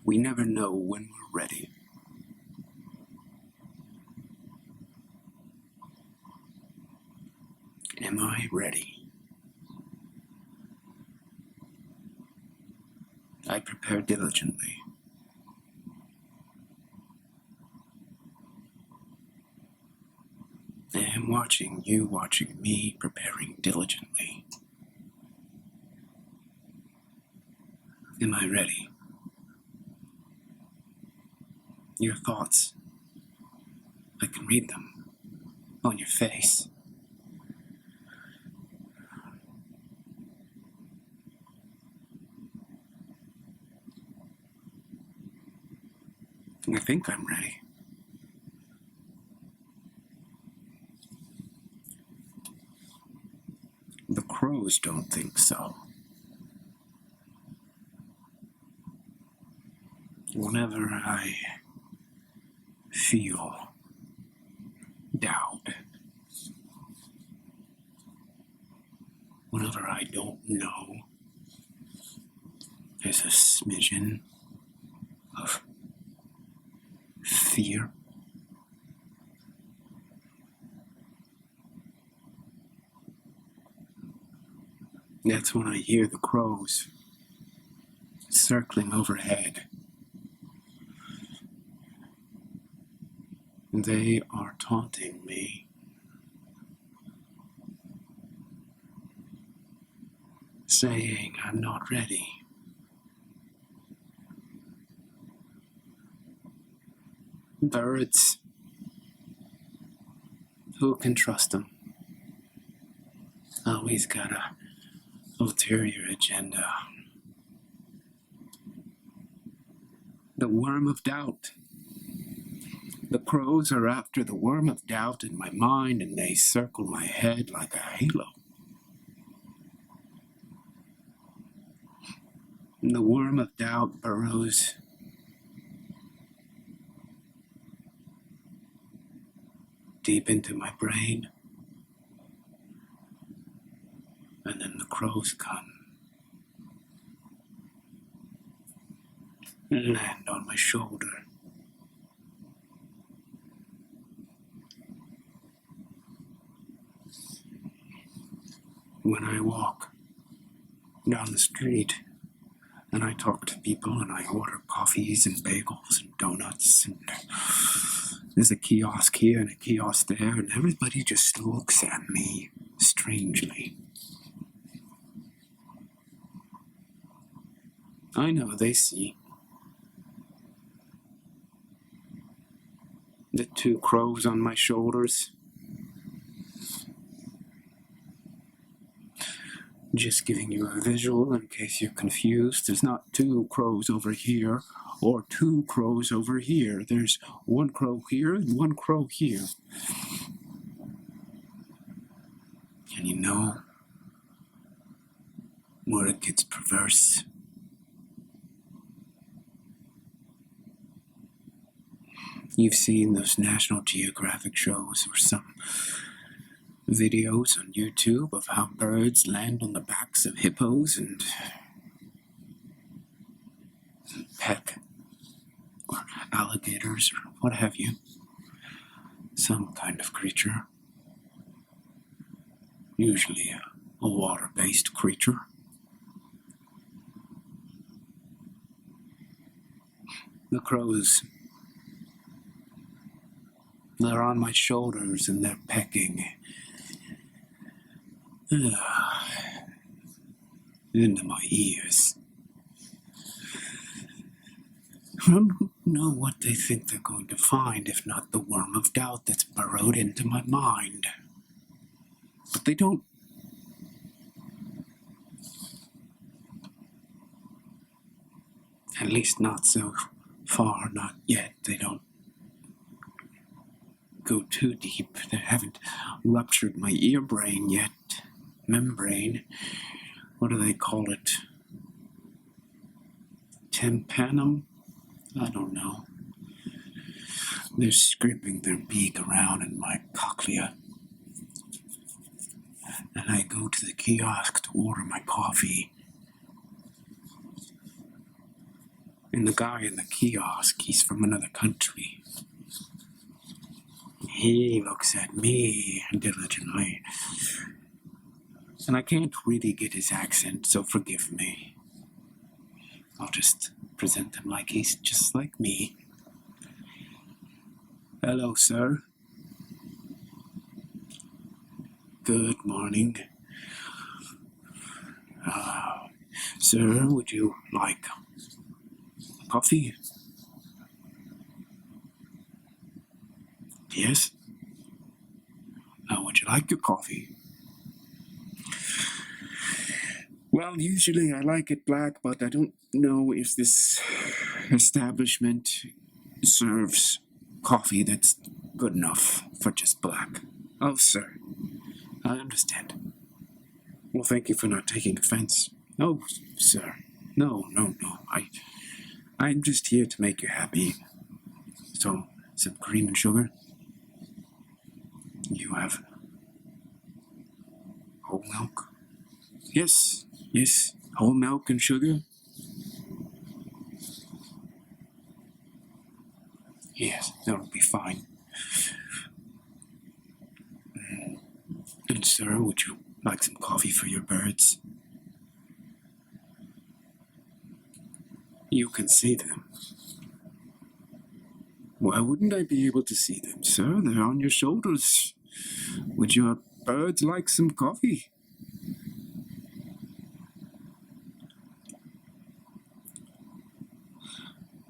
We never know when we're ready. Am I ready? I prepare diligently. I am watching you, watching me, preparing diligently. Am I ready? Your thoughts, I can read them on your face. I think I'm ready. The crows don't think so. Whenever I feel doubt, whenever I don't know, there's a smidgen of fear. That's when I hear the crows circling overhead. They are taunting me, saying I'm not ready. Birds, who can trust them? Always got a ulterior agenda. The worm of doubt. The crows are after the worm of doubt in my mind, and they circle my head like a halo. And the worm of doubt burrows deep into my brain, and then the crows come and land on my shoulder. When I walk down the street and I talk to people and I order coffees and bagels and donuts, and there's a kiosk here and a kiosk there, and everybody just looks at me strangely. I know they see the two crows on my shoulders. Just giving you a visual in case you're confused. There's not two crows over here or two crows over here. There's one crow here and one crow here. And you know where it gets perverse? You've seen those National Geographic shows or some videos on YouTube of how birds land on the backs of hippos and peck, or alligators, or what have you. Some kind of creature. Usually a water-based creature. The crows, they're on my shoulders and they're pecking into my ears. I don't know what they think they're going to find, if not the worm of doubt that's burrowed into my mind. But they don't. At least not so far, not yet. They don't go too deep. They haven't ruptured my ear brain yet. Membrane. What do they call it? Tympanum? I don't know. They're scraping their beak around in my cochlea. And I go to the kiosk to order my coffee. And the guy in the kiosk, he's from another country. He looks at me diligently. And I can't really get his accent, so forgive me. I'll just present him like he's just like me. Hello, sir. Good morning. Sir, would you like coffee? Yes? How would you like your coffee? Well, usually I like it black, but I don't know if this establishment serves coffee that's good enough for just black. Oh, sir, I understand. Well, thank you for not taking offense. Oh, sir, no. I'm just here to make you happy. So, some cream and sugar? You have whole milk? Yes, whole milk and sugar? Yes, that'll be fine. And sir, would you like some coffee for your birds? You can see them. Why wouldn't I be able to see them, sir? They're on your shoulders. Would your birds like some coffee?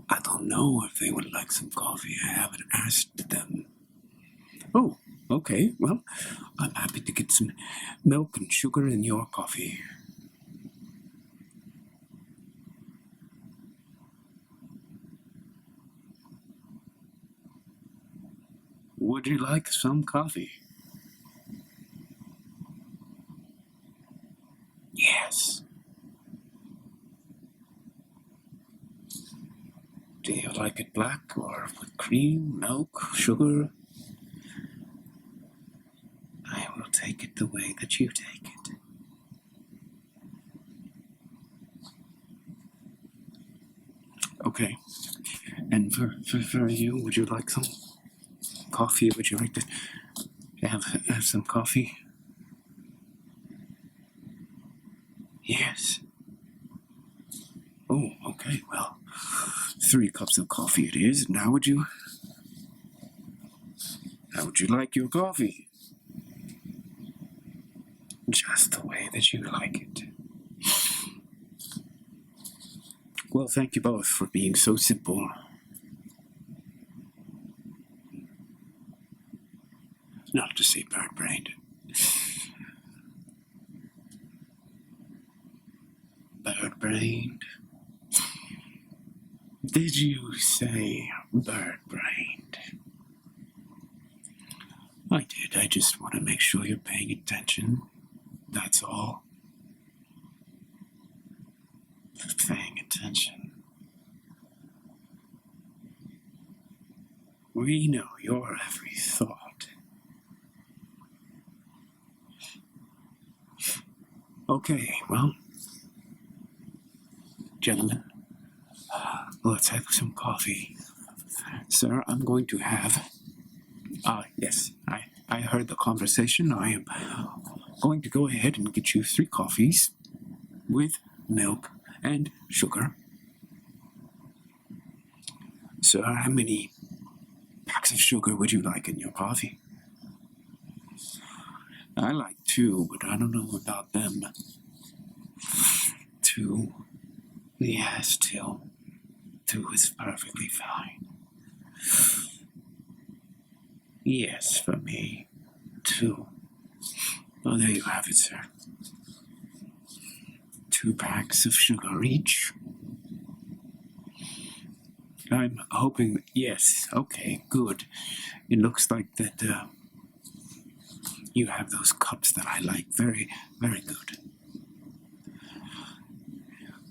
I don't know if they would like some coffee. I haven't asked them. Oh, okay. Well, I'm happy to get some milk and sugar in your coffee. Would you like some coffee? Yes. Do you like it black or with cream, milk, sugar? I will take it the way that you take it. Okay. And for you, would you like some coffee? Would you like to have some coffee? Yes. Oh, okay. Well, 3 cups of coffee it is. And how would you like your coffee? Just the way that you like it. Well, thank you both for being so simple. Not to say bird-brained. Bird-brained? Did you say bird-brained? I did. I just want to make sure you're paying attention. That's all. Paying attention. We know your every thought. Okay, well, gentlemen, let's have some coffee. Sir, I'm going to have... yes, I heard the conversation. I am going to go ahead and get you 3 coffees with milk and sugar. Sir, how many packs of sugar would you like in your coffee? I like 2, but I don't know about them. 2? Yes, 2. 2 is perfectly fine. Yes, for me. 2. Oh, there you have it, sir. 2 packs of sugar each. I'm hoping... Yes, okay, good. It looks like that, you have those cups that I like. Very, very good.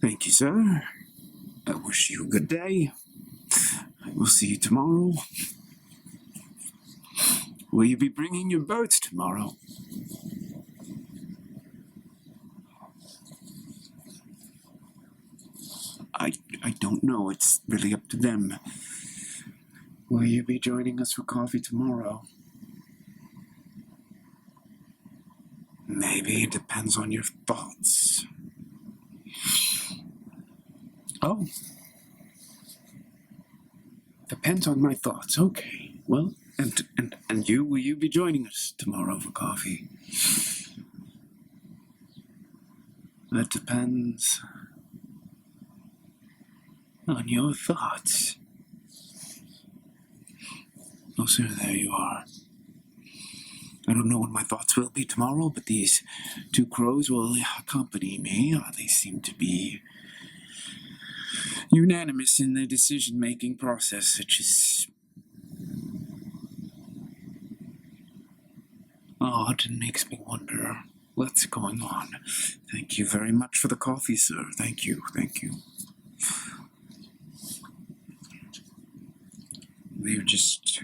Thank you, sir. I wish you a good day. I will see you tomorrow. Will you be bringing your birds tomorrow? I don't know. It's really up to them. Will you be joining us for coffee tomorrow? Maybe it depends on your thoughts. Oh. Depends on my thoughts. Okay. Well, and you, will you be joining us tomorrow for coffee? That depends on your thoughts. Oh, sir, there you are. I don't know what my thoughts will be tomorrow, but these two crows will accompany me. They seem to be unanimous in their decision-making process, which is odd and makes me wonder what's going on. Thank you very much for the coffee, sir. Thank you. We'll just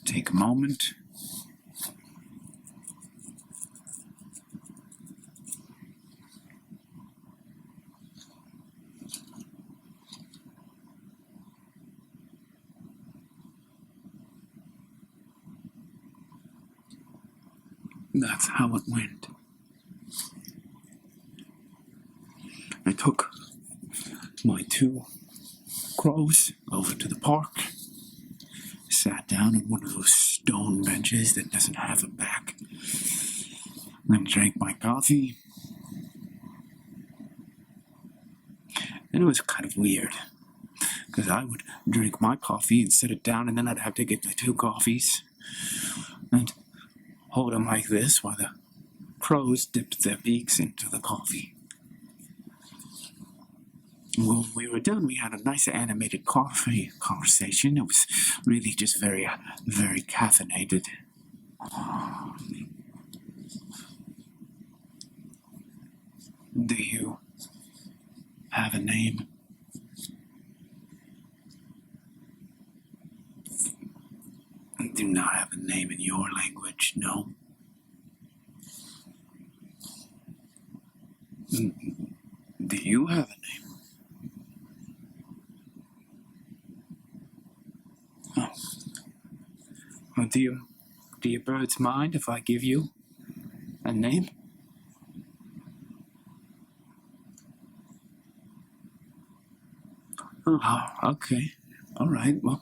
take a moment. That's how it went. I took my two crows over to the park, sat down on one of those stone benches that doesn't have a back, then drank my coffee. And it was kind of weird, because I would drink my coffee and set it down, and then I'd have to get the two coffees and hold them like this while the crows dipped their beaks into the coffee. When we were done, we had a nice animated coffee conversation. It was really just very caffeinated. Do you have a name? I do not have a name in your language, no. Do you have a name? Oh. Well, do you birds mind if I give you a name? Oh, okay. All right, well,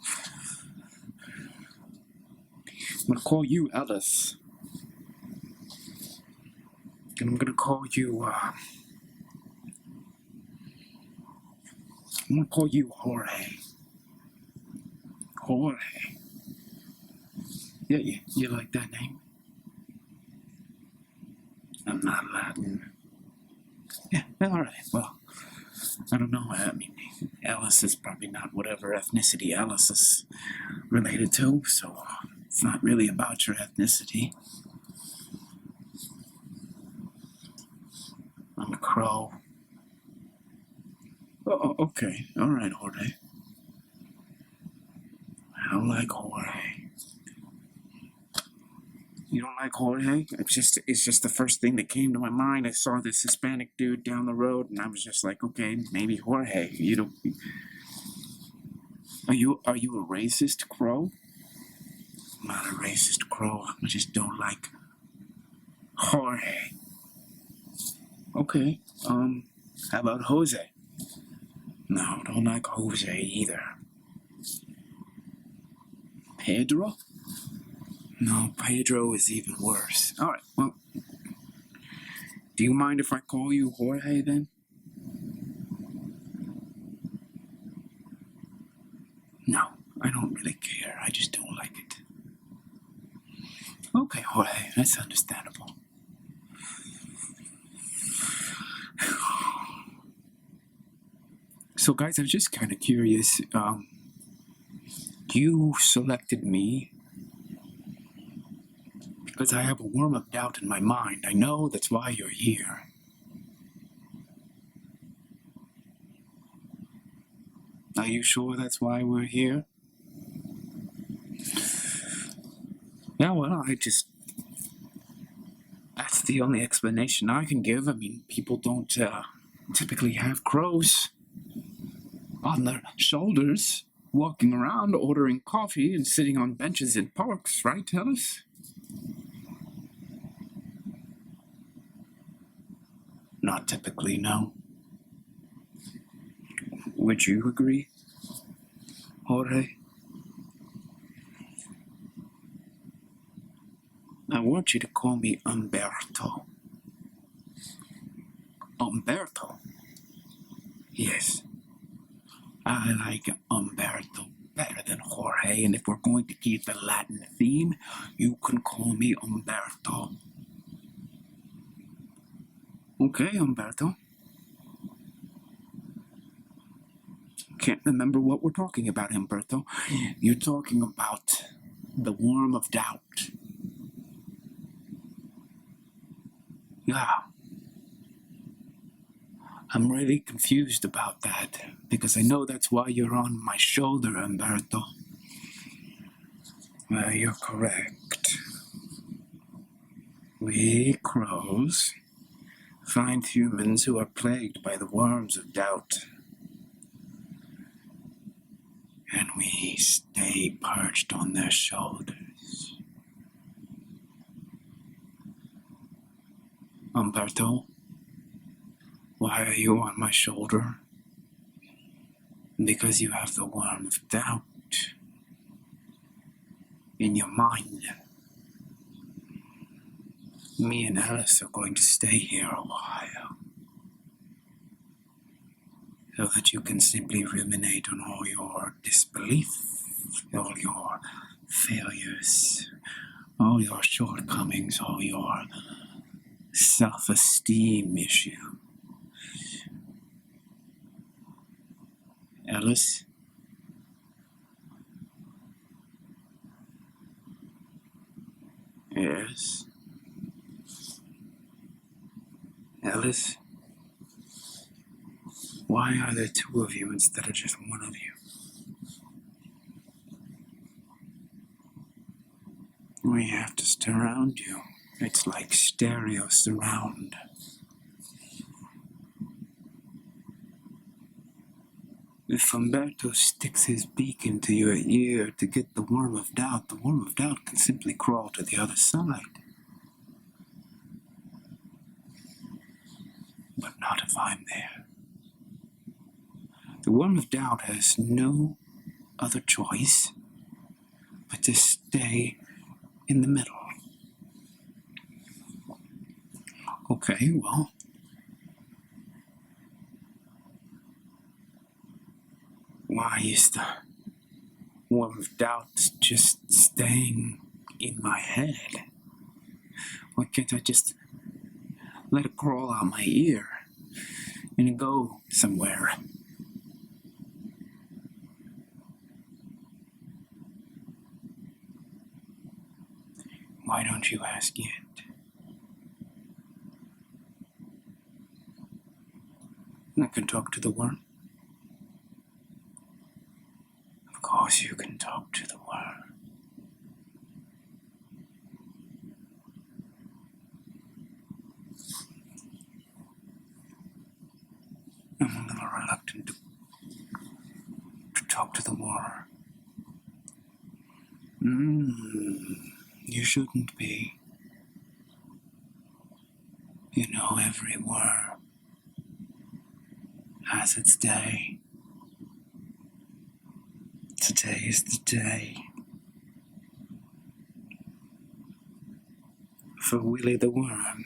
I'm gonna call you Ellis. And I'm gonna call you, I'm gonna call you Jorge. Jorge. Yeah, you like that name? I'm not Latin. Yeah, alright, well, I don't know. I mean, Ellis is probably not whatever ethnicity Ellis is related to, so it's not really about your ethnicity. I'm a crow. Oh, okay. Alright, Jorge. I don't like Jorge. You don't like Jorge? It's just the first thing that came to my mind. I saw this Hispanic dude down the road, and I was just like, okay, maybe Jorge. You don't. Are you a racist crow? I'm not a racist crow. I just don't like Jorge. Okay. How about Jose? No, don't like Jose either. Pedro? No, Pedro is even worse. Alright, well, do you mind if I call you Jorge then? No, I don't really care. I just don't like it. Okay, Jorge, that's understandable. So guys, I was just kind of curious. You selected me because I have a worm of doubt in my mind. I know that's why you're here. Are you sure that's why we're here? Yeah, well, that's the only explanation I can give. I mean, people don't typically have crows. on their shoulders, walking around, ordering coffee, and sitting on benches in parks, right, Ellis? Not typically, no. Would you agree, Jorge? I want you to call me Umberto. Umberto? Yes. I like Umberto better than Jorge, and if we're going to keep the Latin theme, you can call me Umberto. Okay, Umberto. Can't remember what we're talking about, Umberto. You're talking about the worm of doubt. Yeah. I'm really confused about that, because I know that's why you're on my shoulder, Umberto. Well, you're correct. We crows find humans who are plagued by the worms of doubt, and we stay perched on their shoulders. Umberto, why are you on my shoulder? Because you have the worm of doubt in your mind. Me and Alice are going to stay here a while, so that you can simply ruminate on all your disbelief, all your failures, all your shortcomings, all your self-esteem issues. Alice? Yes? Alice? Why are there two of you instead of just one of you? We have to surround you. It's like stereo surround. If Umberto sticks his beak into your ear to get the worm of doubt can simply crawl to the other side. But not if I'm there. The worm of doubt has no other choice but to stay in the middle. Okay, well, why is the worm of doubt just staying in my head? Why can't I just let it crawl out my ear and go somewhere? Why don't you ask it? I can talk to the worm. Of course you can talk to the worm. I'm a little reluctant to talk to the worm. You shouldn't be. You know, every worm has its day. Today is the day for Willie the Worm.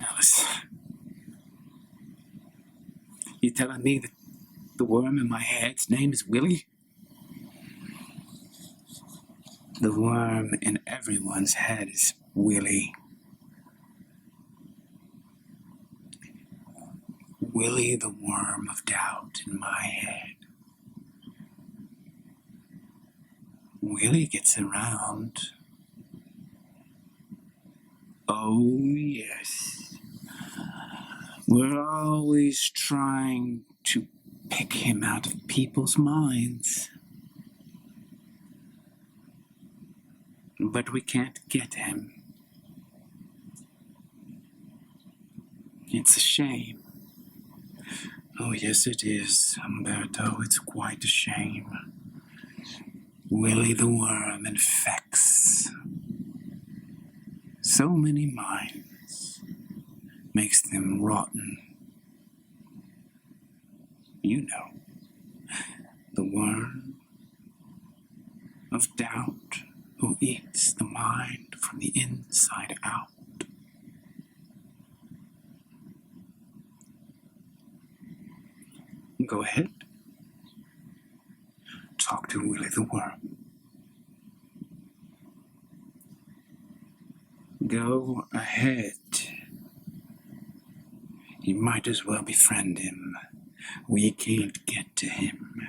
Alice, you telling me that the worm in my head's name is Willie? The worm in everyone's head is Willie. Willie the worm of doubt in my head. Willie gets around. Oh, yes. We're always trying to pick him out of people's minds. But we can't get him. It's a shame. Oh, yes, it is, Umberto. It's quite a shame. Willie the Worm infects so many minds, makes them rotten. You know, the worm of doubt who eats the mind from the inside out. Go ahead. Talk to Willie the Worm. Go ahead. You might as well befriend him. We can't get to him.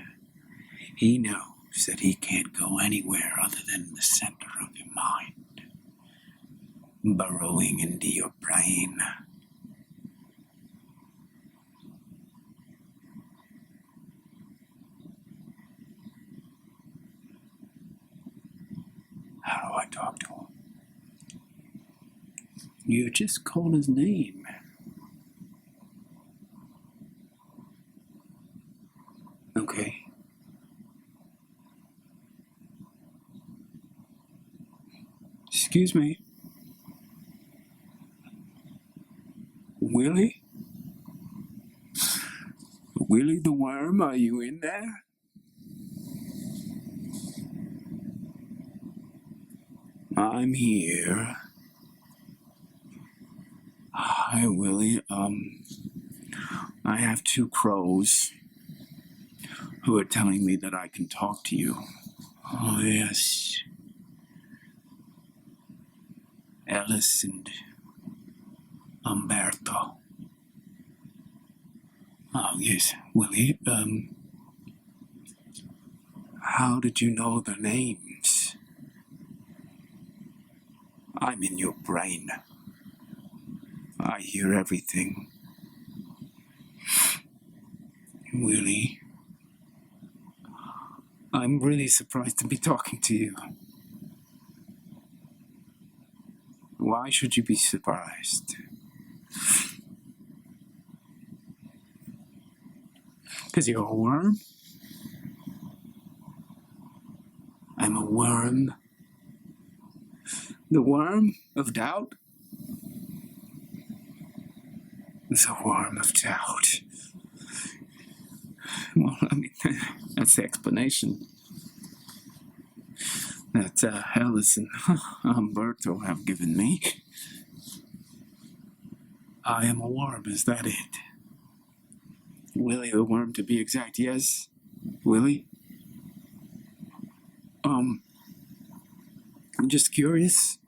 He knows that he can't go anywhere other than the center of your mind, burrowing into your brain. How do I talk to him? You just call his name. Okay. Excuse me. Willie? Willie the Worm, are you in there? I'm here. Hi, Willie. I have two crows who are telling me that I can talk to you. Oh, yes. Alice and Umberto. Oh, yes, Willie. How did you know their names? I'm in your brain. I hear everything. Willie, I'm really surprised to be talking to you. Why should you be surprised? Because you're a worm? I'm a worm. The worm of doubt? The worm of doubt. Well, I mean, that's the explanation that Alice and Umberto have given me. I am a worm, is that it? Willie the Worm, to be exact, yes? Willie? I'm just curious.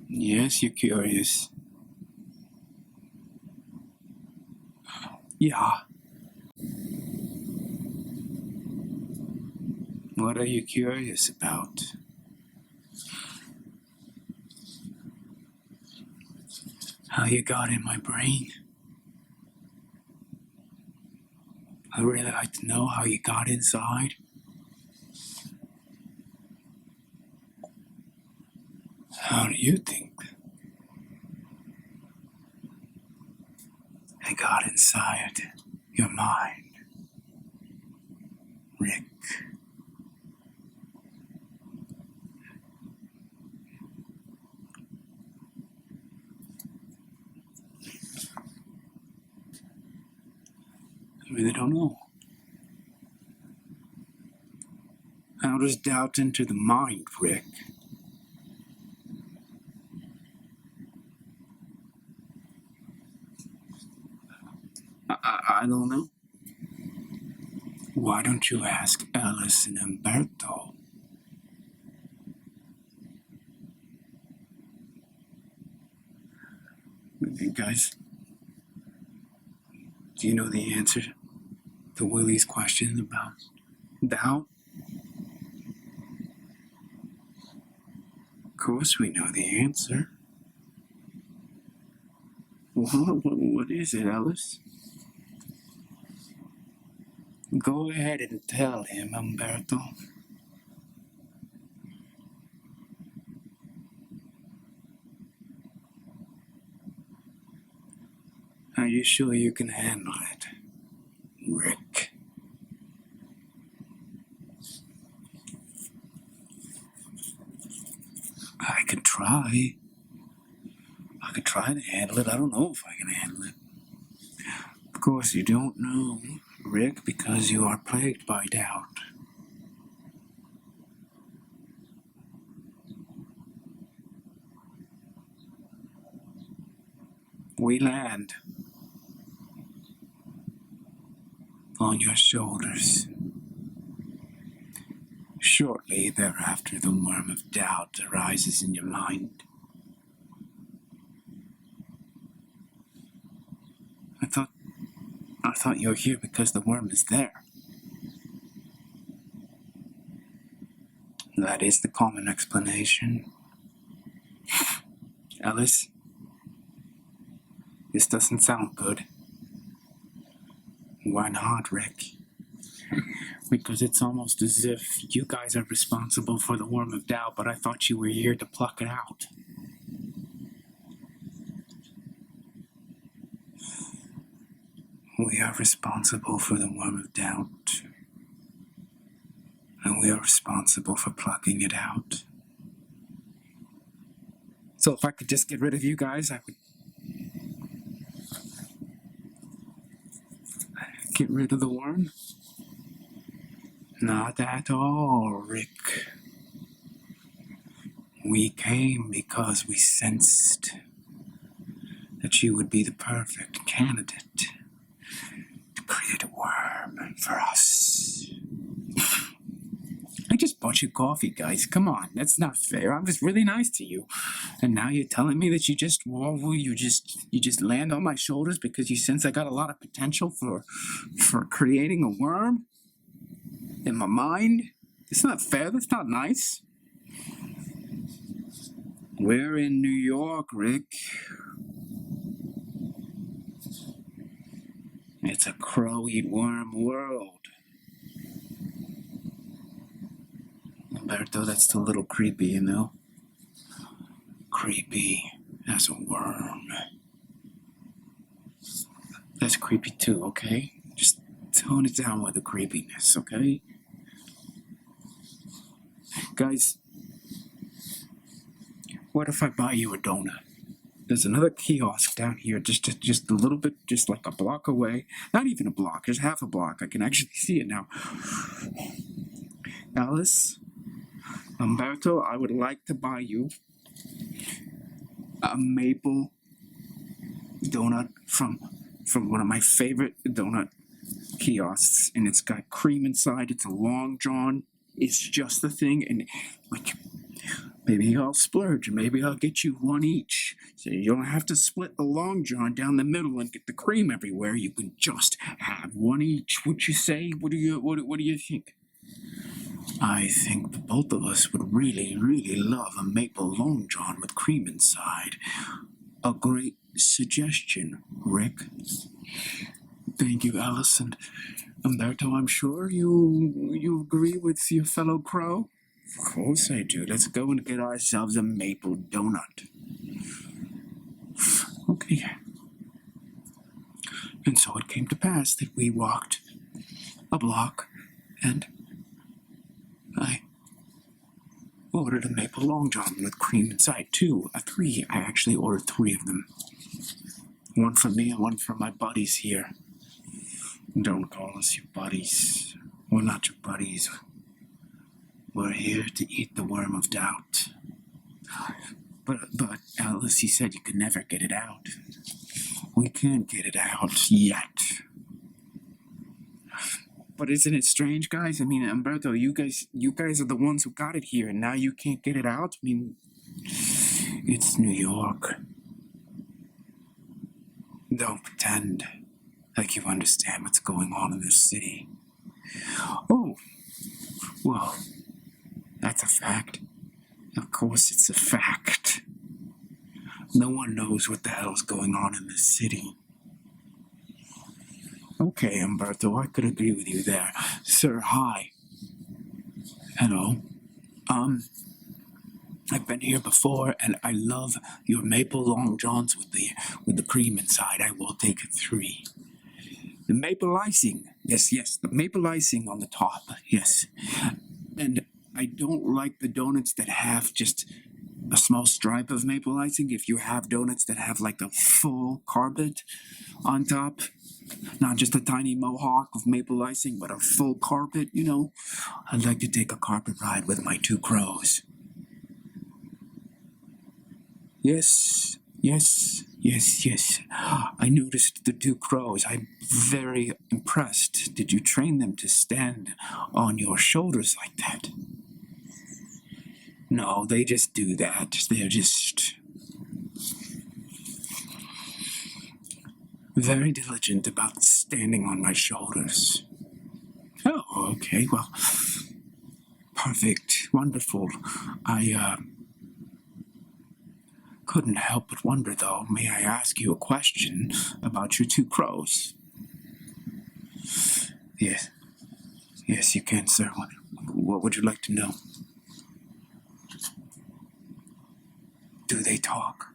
Yes, you're curious. Yeah. What are you curious about? How you got in my brain? I'd really like to know how you got inside. How do you think I got inside your mind, Rick? I really don't know. How does doubt enter the mind, Rick? I don't know. Why don't you ask Alice and Umberto? Hey guys, do you know the answer to Willie's question about doubt? Of course we know the answer. What is it, Alice? Go ahead and tell him, Umberto. Are you sure you can handle it, Rick? I could try. I could try to handle it. I don't know if I can handle it. Of course, you don't know, Rick, because you are plagued by doubt. We land on your shoulders. Shortly thereafter, the worm of doubt arises in your mind. I thought you were here because the worm is there. That is the common explanation. Alice, this doesn't sound good. Why not, Rick? Because it's almost as if you guys are responsible for the worm of doubt, but I thought you were here to pluck it out. We are responsible for the worm of doubt, and we are responsible for plucking it out. So if I could just get rid of you guys, I would get rid of the worm? Not at all, Rick. We came because we sensed that you would be the perfect candidate to create a worm for us. I just bought you coffee, guys. Come on, that's not fair. I'm just really nice to you. And now you're telling me that you just land on my shoulders because you sense I got a lot of potential for creating a worm in my mind? It's not fair. That's not nice. We're in New York, Rick. It's a crow-eat-worm world. Umberto, that's a little creepy, you know? Creepy as a worm. That's creepy too, okay? Just tone it down with the creepiness, okay? Guys, what if I buy you a donut? There's another kiosk down here, just a little bit, just like a block away. Not even a block, just half a block. I can actually see it now. Alice, Umberto, I would like to buy you a maple donut from one of my favorite donut kiosks, and it's got cream inside. It's a long john. It's just the thing, and like maybe I'll splurge, and maybe I'll get you one each, so you don't have to split the long john down the middle and get the cream everywhere. You can just have one each. Would you say? What do you think? I think the both of us would really, really love a maple long john with cream inside. A great suggestion, Rick. Thank you, Alice, and Umberto, I'm sure you agree with your fellow crow? Of course I do. Let's go and get ourselves a maple donut. Okay. And so it came to pass that we walked a block, and I ordered a maple long john with cream inside, too. I actually ordered 3 of them. One for me and one for my buddies here. Don't call us your buddies. We're not your buddies. We're here to eat the worm of doubt. But Alice, you said you could never get it out. We can't get it out yet. But isn't it strange, guys? I mean, Umberto, you guys are the ones who got it here, and now you can't get it out? I mean, it's New York. Don't pretend like you understand what's going on in this city. Oh, well, that's a fact. Of course it's a fact. No one knows what the hell's going on in this city. Okay, Umberto, I could agree with you there. Sir, hi. Hello. I've been here before, and I love your maple long johns with the cream inside. I will take 3. The maple icing, yes, the maple icing on the top, yes. And I don't like the donuts that have just a small stripe of maple icing. If you have donuts that have like a full carpet on top, not just a tiny mohawk of maple icing, but a full carpet, I'd like to take a carpet ride with my 2 crows. Yes. I noticed the 2 crows. I'm very impressed. Did you train them to stand on your shoulders like that? No, they just do that. They're just very diligent about standing on my shoulders. Oh, okay, well, perfect, wonderful. I couldn't help but wonder, though, may I ask you a question about your 2 crows? Yes, you can, sir. What would you like to know? Do they talk?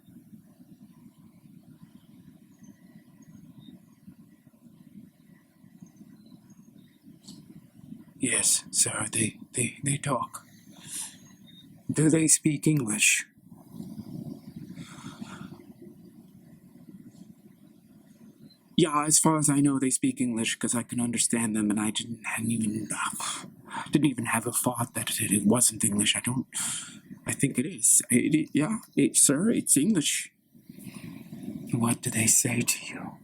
Yes, sir, they talk. Do they speak English? Yeah, as far as I know, they speak English because I can understand them, and I didn't even have a thought that it wasn't English. I think it is. Sir, it's English. What do they say to you?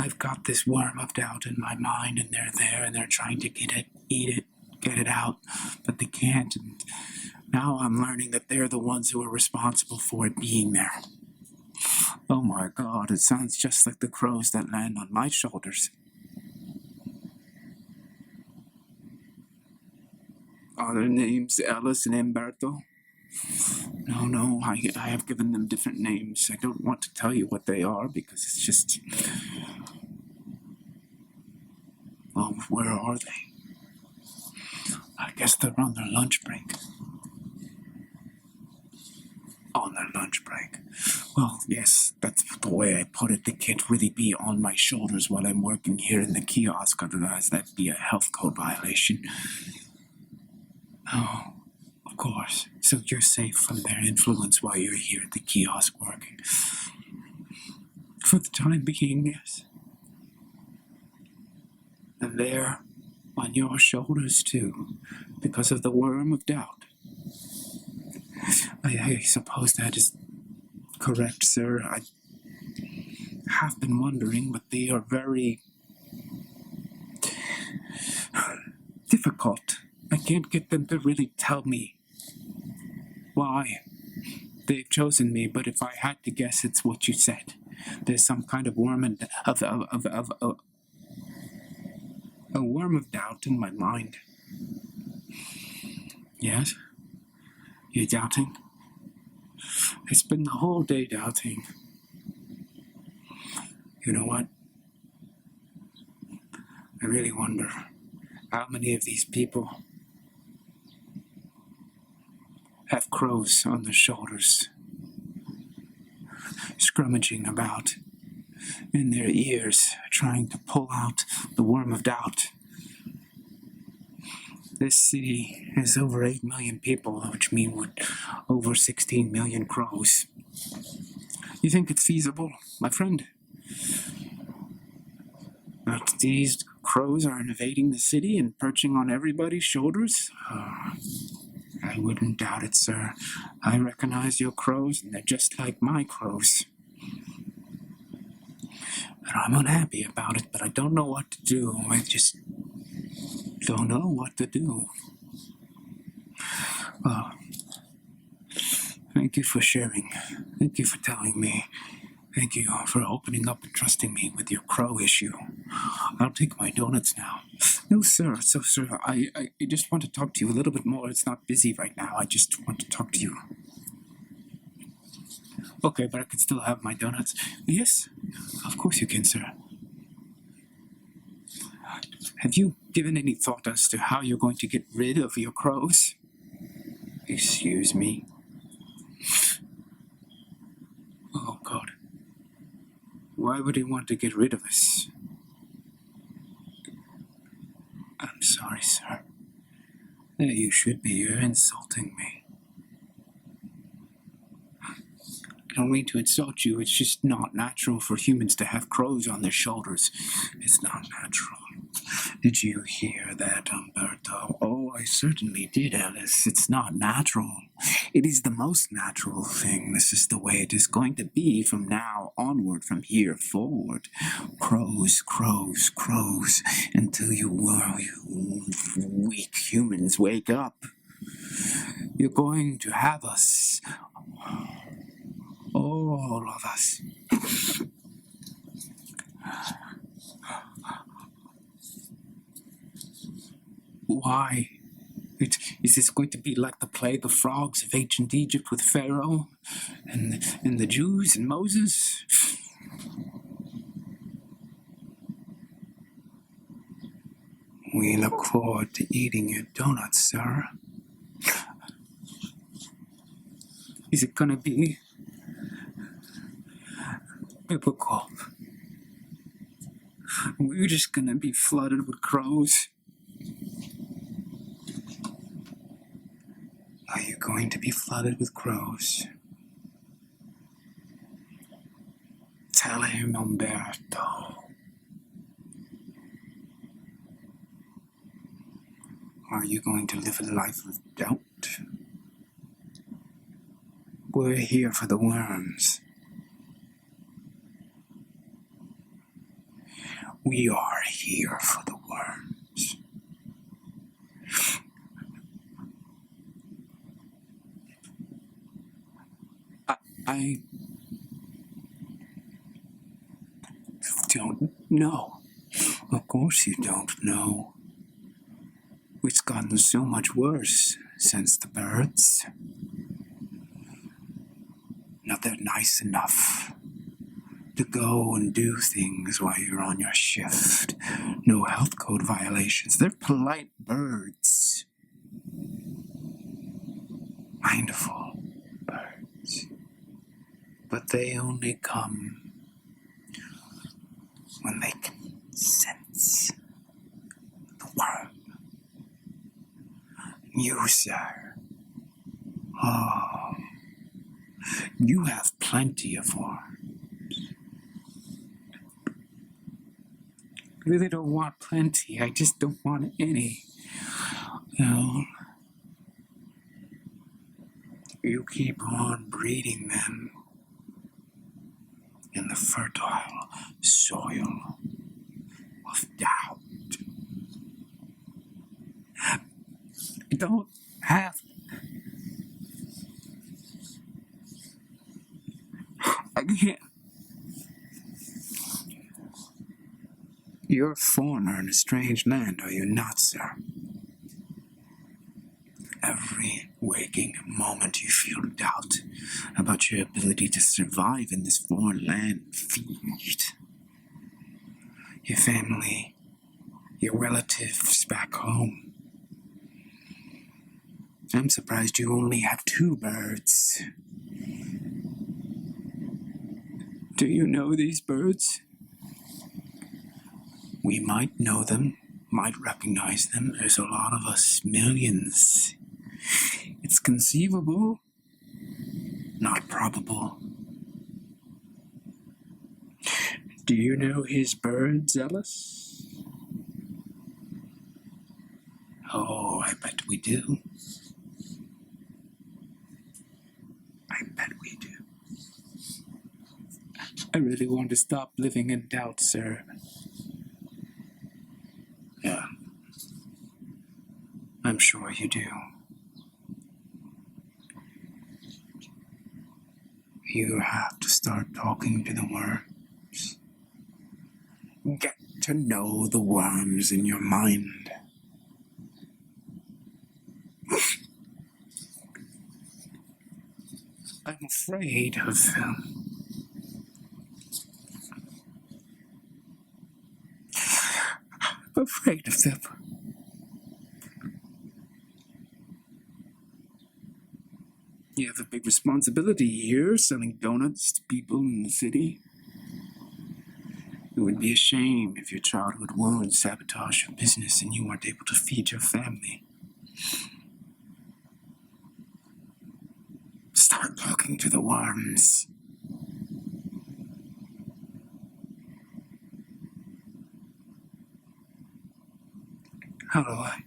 I've got this worm of doubt in my mind, and they're there, and they're trying to eat it, get it out, but they can't, and now I'm learning that they're the ones who are responsible for it being there. Oh my God, it sounds just like the crows that land on my shoulders. Are their names Ellis and Umberto? No, I have given them different names. I don't want to tell you what they are because it's just... Well, where are they? I guess they're on their lunch break. On their lunch break. Well, yes, that's the way I put it. They can't really be on my shoulders while I'm working here in the kiosk, otherwise that'd be a health code violation. Oh, of course. So you're safe from their influence while you're here at the kiosk working. For the time being, yes. And they're on your shoulders too, because of the worm of doubt. I suppose that is correct, sir. I have been wondering, but they are very difficult. I can't get them to really tell me why they've chosen me, but if I had to guess, it's what you said. There's some kind of worm a worm of doubt in my mind. Yes? You're doubting? It's been the whole day doubting. You know what? I really wonder how many of these people have crows on their shoulders, scrummaging about in their ears, trying to pull out the worm of doubt. This city has over 8 million people, which means over 16 million crows. You think it's feasible, my friend? That these crows are invading the city and perching on everybody's shoulders? I wouldn't doubt it, sir. I recognize your crows, and they're just like my crows. And I'm unhappy about it, but I don't know what to do. I just don't know what to do. Well, thank you for sharing. Thank you for telling me. Thank you for opening up and trusting me with your crow issue. I'll take my donuts now. No, sir. So, sir, I just want to talk to you a little bit more. It's not busy right now. I just want to talk to you. Okay, but I can still have my donuts. Yes, of course you can, sir. Have you given any thought as to how you're going to get rid of your crows? Excuse me. Oh, God. Why would he want to get rid of us? I'm sorry, sir. You should be. You're insulting me. I don't mean to insult you. It's just not natural for humans to have crows on their shoulders. It's not natural. Did you hear that, Umberto? Oh, I certainly did, Alice. It's not natural. It is the most natural thing. This is the way it is going to be from now onward, from here forward. Crows, crows, crows, until you weak humans wake up. You're going to have us. All of us. Why? Is this going to be like the plague of frogs of ancient Egypt with Pharaoh and the Jews and Moses? We look forward to eating your donuts, sir. Is it going to be biblical? We're just going to be flooded with crows. Are you going to be flooded with crows? Tell him, Umberto. Are you going to live a life of doubt? We're here for the worms. We are here for the worms. I don't know. Of course you don't know. It's gotten so much worse since the birds. Not that nice enough to go and do things while you're on your shift. No health code violations. They're polite birds. Mindful birds. But they only come when they can sense the worm. You, sir. Oh, you have plenty of worms. I really don't want plenty. I just don't want any. No. You keep on breeding them in the fertile soil of doubt. I don't have. I can't. You're a foreigner in a strange land, are you not, sir? Every waking moment you feel doubt about your ability to survive in this foreign land. Feed your family, your relatives back home. I'm surprised you only have 2 birds. Do you know these birds? We might know them, might recognize them. There's a lot of us, millions. It's conceivable, not probable. Do you know his birds, Ellis? Oh, I bet we do. I bet we do. I really want to stop living in doubt, sir. Yeah. I'm sure you do. You have to start talking to the worms. Get to know the worms in your mind. I'm afraid of them. afraid of them. You have a big responsibility here, selling donuts to people in the city. It would be a shame if your childhood wounds sabotage your business and you weren't able to feed your family. Start talking to the worms. How do I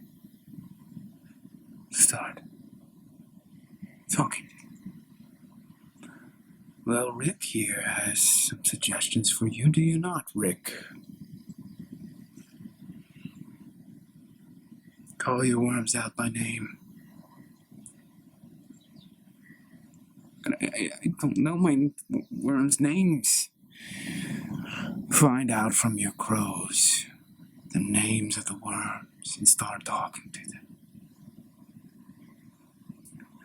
start talking? Well, Rick here has some suggestions for you, do you not, Rick? Call your worms out by name. I don't know my worms' names. Find out from your crows the names of the worms and start talking to them.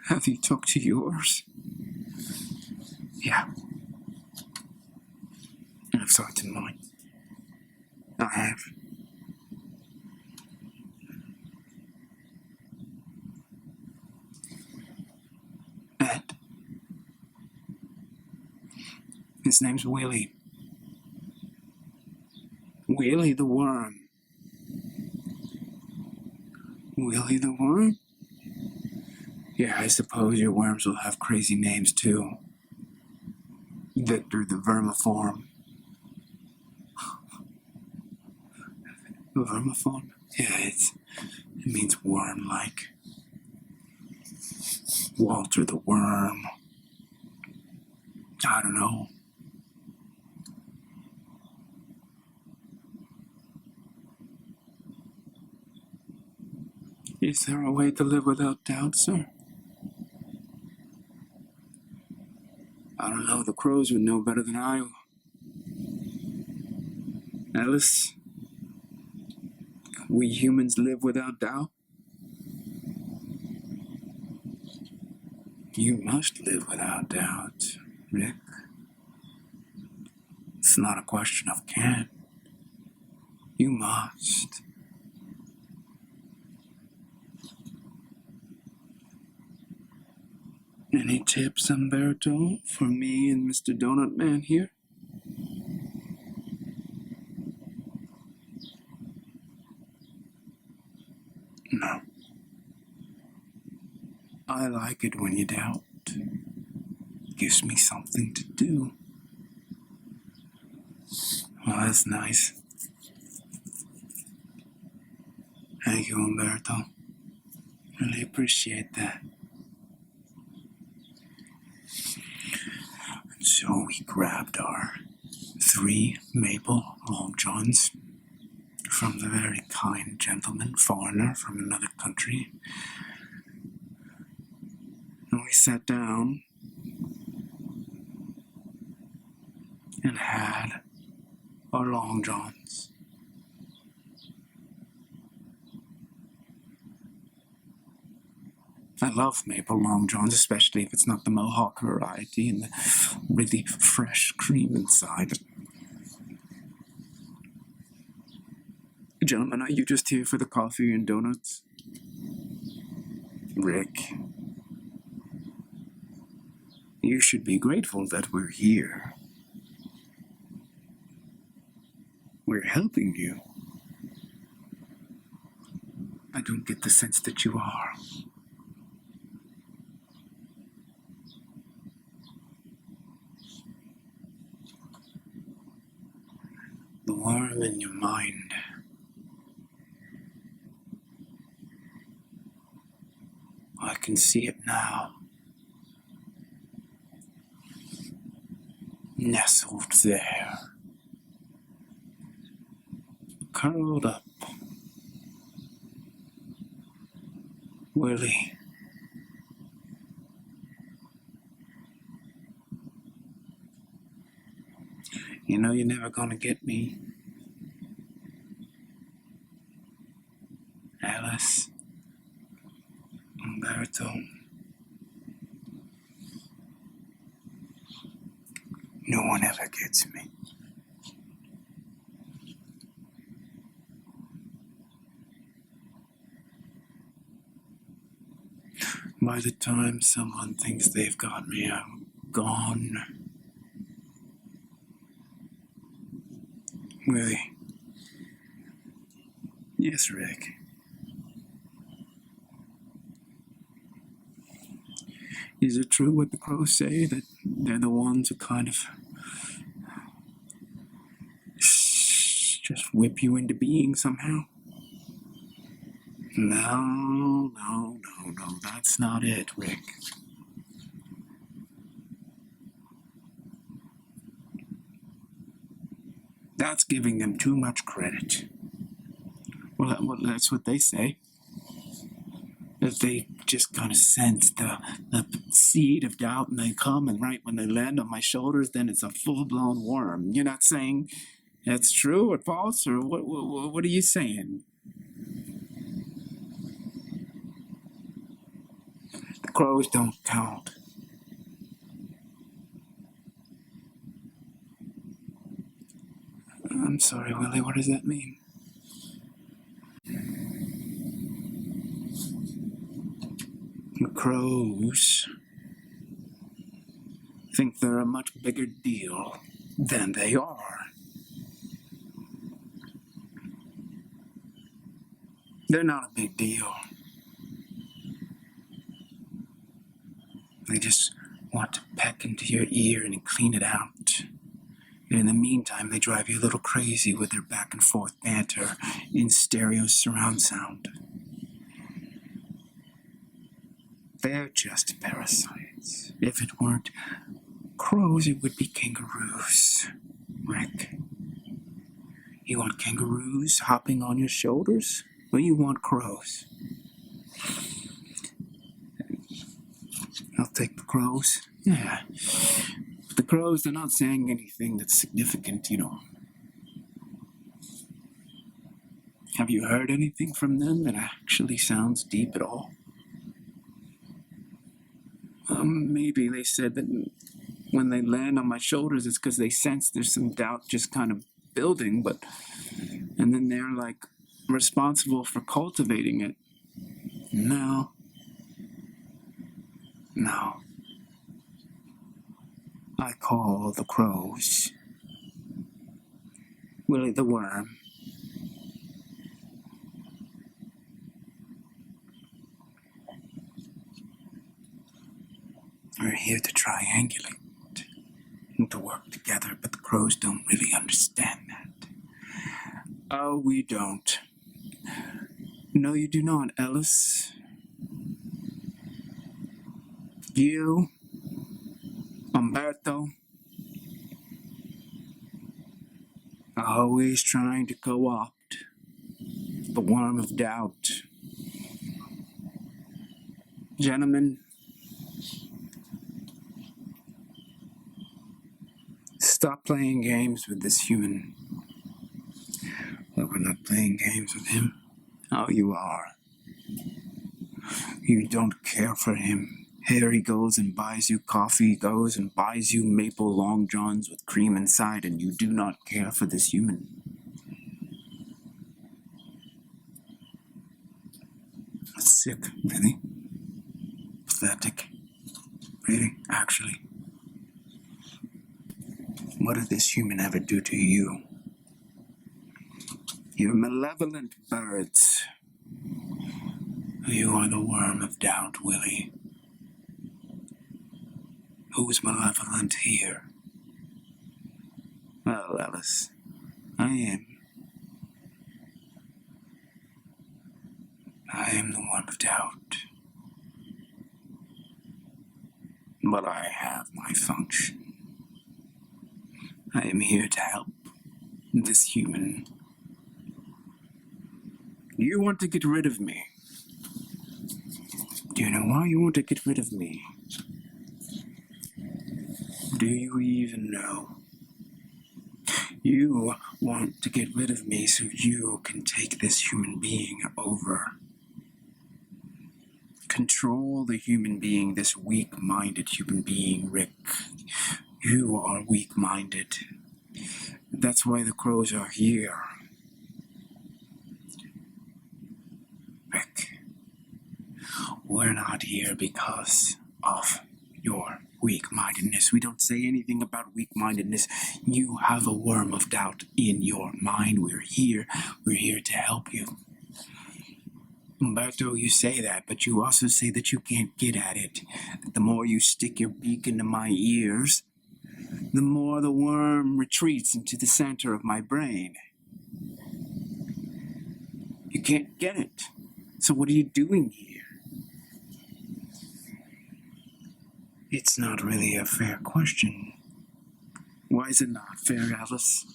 Have you talked to yours? Yeah. I've talked to mine. I have. And his name's Willie. Willie the Worm. Willie the Worm? Yeah, I suppose your worms will have crazy names too. Victor the Vermiform. Vermiform? Yeah, it means worm-like. Walter the Worm. I don't know. Is there a way to live without doubt, sir? I don't know, the crows would know better than I. Alice, we humans live without doubt? You must live without doubt, Rick. It's not a question of can. You must. Any tips, Umberto, for me and Mr. Donut Man here? No. I like it when you doubt. Gives me something to do. Well, that's nice. Thank you, Umberto. Really appreciate that. And so we grabbed our 3 maple long johns from the very kind gentleman, foreigner from another country. And we sat down and had our long johns. I love maple long johns, especially if it's not the Mohawk variety and the really fresh cream inside. Gentlemen, are you just here for the coffee and donuts? Rick, you should be grateful that we're here. We're helping you. I don't get the sense that you are. The worm in your mind. I can see it now. Nestled there. Curled up. Willie. You know you're never gonna get me. Alice. Umberto. No one ever gets me. By the time someone thinks they've got me, I'm gone. Willie. Yes, Rick. Is it true what the crows say, that they're the ones who kind of just whip you into being somehow? No, that's not it, Rick. That's giving them too much credit. Well, that's what they say. That they just kind of sense the seed of doubt, and they come, and right when they land on my shoulders, then it's a full-blown worm. You're not saying that's true or false, or what are you saying? The crows don't count. I'm sorry, Willie, what does that mean? The crows think they're a much bigger deal than they are. They're not a big deal. They just want to peck into your ear and clean it out. And in the meantime, they drive you a little crazy with their back and forth banter in stereo surround sound. They're just parasites. If it weren't crows, it would be kangaroos. Rick, you want kangaroos hopping on your shoulders? Or you want crows? I'll take the crows. Yeah. The crows, they're not saying anything that's significant, you know. Have you heard anything from them that actually sounds deep at all? Maybe they said that when they land on my shoulders, it's because they sense there's some doubt just kind of building, and then they're like responsible for cultivating it. No. I call the crows Willie the Worm. We're here to triangulate and to work together, but the crows don't really understand that. Oh, we don't. No, you do not, Ellis. You, Umberto, are always trying to co-opt the worm of doubt. Gentlemen, stop playing games with this human. Well, we're not playing games with him. Oh, you are. You don't care for him. Harry goes and buys you coffee, goes and buys you maple long johns with cream inside, and you do not care for this human. That's sick, really. Pathetic. Really, actually. What did this human ever do to you? You're malevolent birds. You are the worm of doubt, Willie. Who's malevolent here? Well, Alice, I am. I am the worm of doubt. But I have my function. I am here to help this human. You want to get rid of me. Do you know why you want to get rid of me? Do you even know? You want to get rid of me so you can take this human being over. Control the human being, this weak-minded human being, Rick. You are weak-minded. That's why the crows are here. Rick, we're not here because of your weak-mindedness. We don't say anything about weak-mindedness. You have a worm of doubt in your mind. We're here. We're here to help you. Umberto, you say that, but you also say that you can't get at it. That the more you stick your beak into my ears, the more the worm retreats into the center of my brain. You can't get it. So what are you doing here? It's not really a fair question. Why is it not fair, Alice?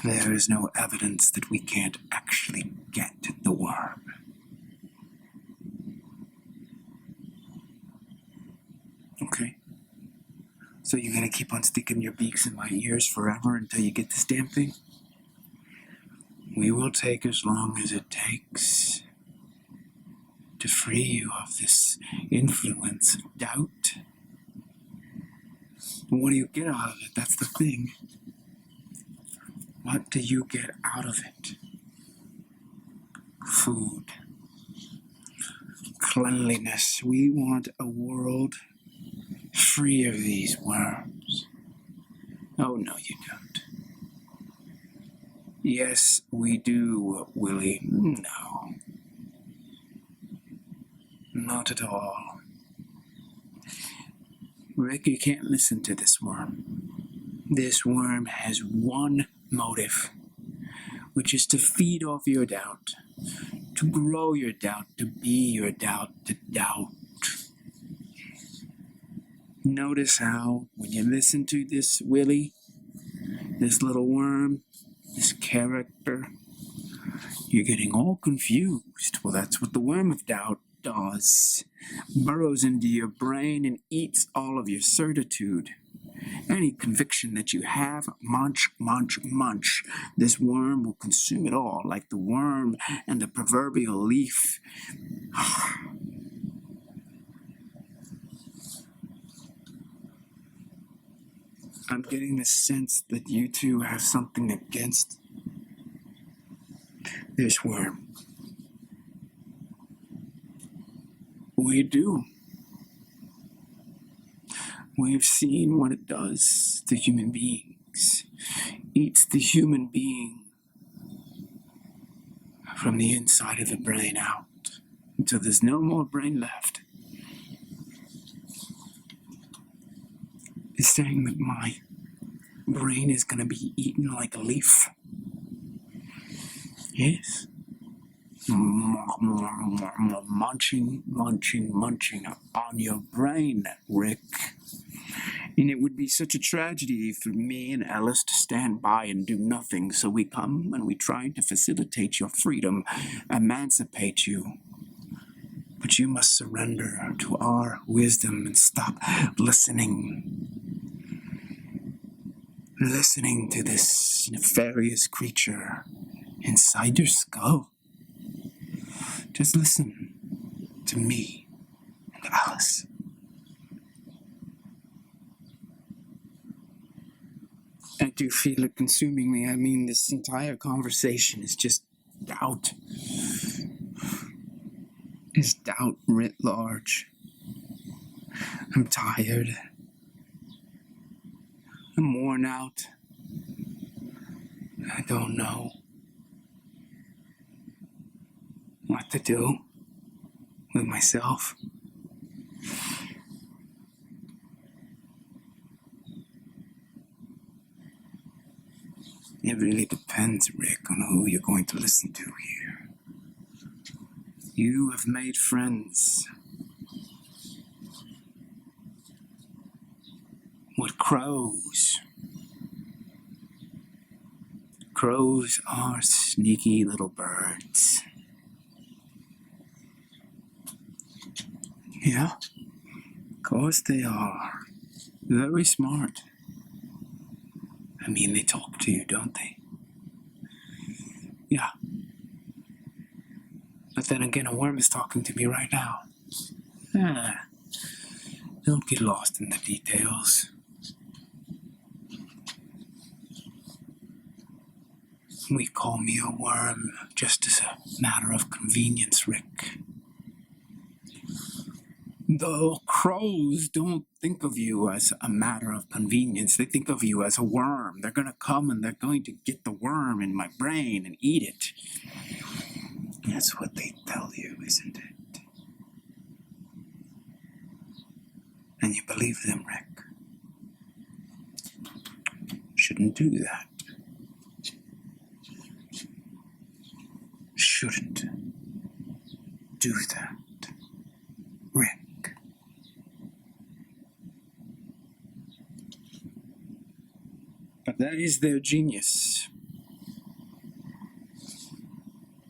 There is no evidence that we can't actually get the worm. Okay. So you're gonna keep on sticking your beaks in my ears forever until you get this damn thing? We will take as long as it takes to free you of this influence of doubt. What do you get out of it? That's the thing. What do you get out of it? Food. Cleanliness. We want a world free of these worms. Oh, no, you don't. Yes, we do, Willie. No. Not at all. Rick, you can't listen to this worm. This worm has one motive, which is to feed off your doubt, to grow your doubt, to be your doubt, to doubt. Notice how, when you listen to this Willie, this little worm, this character, you're getting all confused. Well, that's what the worm of doubt does. Burrows into your brain and eats all of your certitude. Any conviction that you have, munch, munch, munch. This worm will consume it all, like the worm and the proverbial leaf. I'm getting the sense that you two have something against this worm. We do. We've seen what it does to human beings. Eats the human being from the inside of the brain out until there's no more brain left. It's saying that my brain is going to be eaten like a leaf. Yes. Munching, munching, munching on your brain, Rick. And it would be such a tragedy for me and Alice to stand by and do nothing, so we come and we try to facilitate your freedom, emancipate you. But you must surrender to our wisdom and stop listening. Listening to this nefarious creature inside your skull. Just listen to me and Alice. I do feel it consuming me. I mean, this entire conversation is just doubt. It's doubt writ large. I'm tired. I'm worn out. I don't know what to do with myself. It really depends, Rick, on who you're going to listen to here. You have made friends with crows. Crows are sneaky little birds. Yeah, of course they are. Very smart. I mean, they talk to you, don't they? Yeah. But then again, a worm is talking to me right now. Don't get lost in the details. We call me a worm just as a matter of convenience, Rick. The crows don't think of you as a matter of convenience. They think of you as a worm. They're going to come and they're going to get the worm in my brain and eat it. That's what they tell you, isn't it? And you believe them, Rick. Shouldn't do that. Shouldn't do that, Rick. But that is their genius.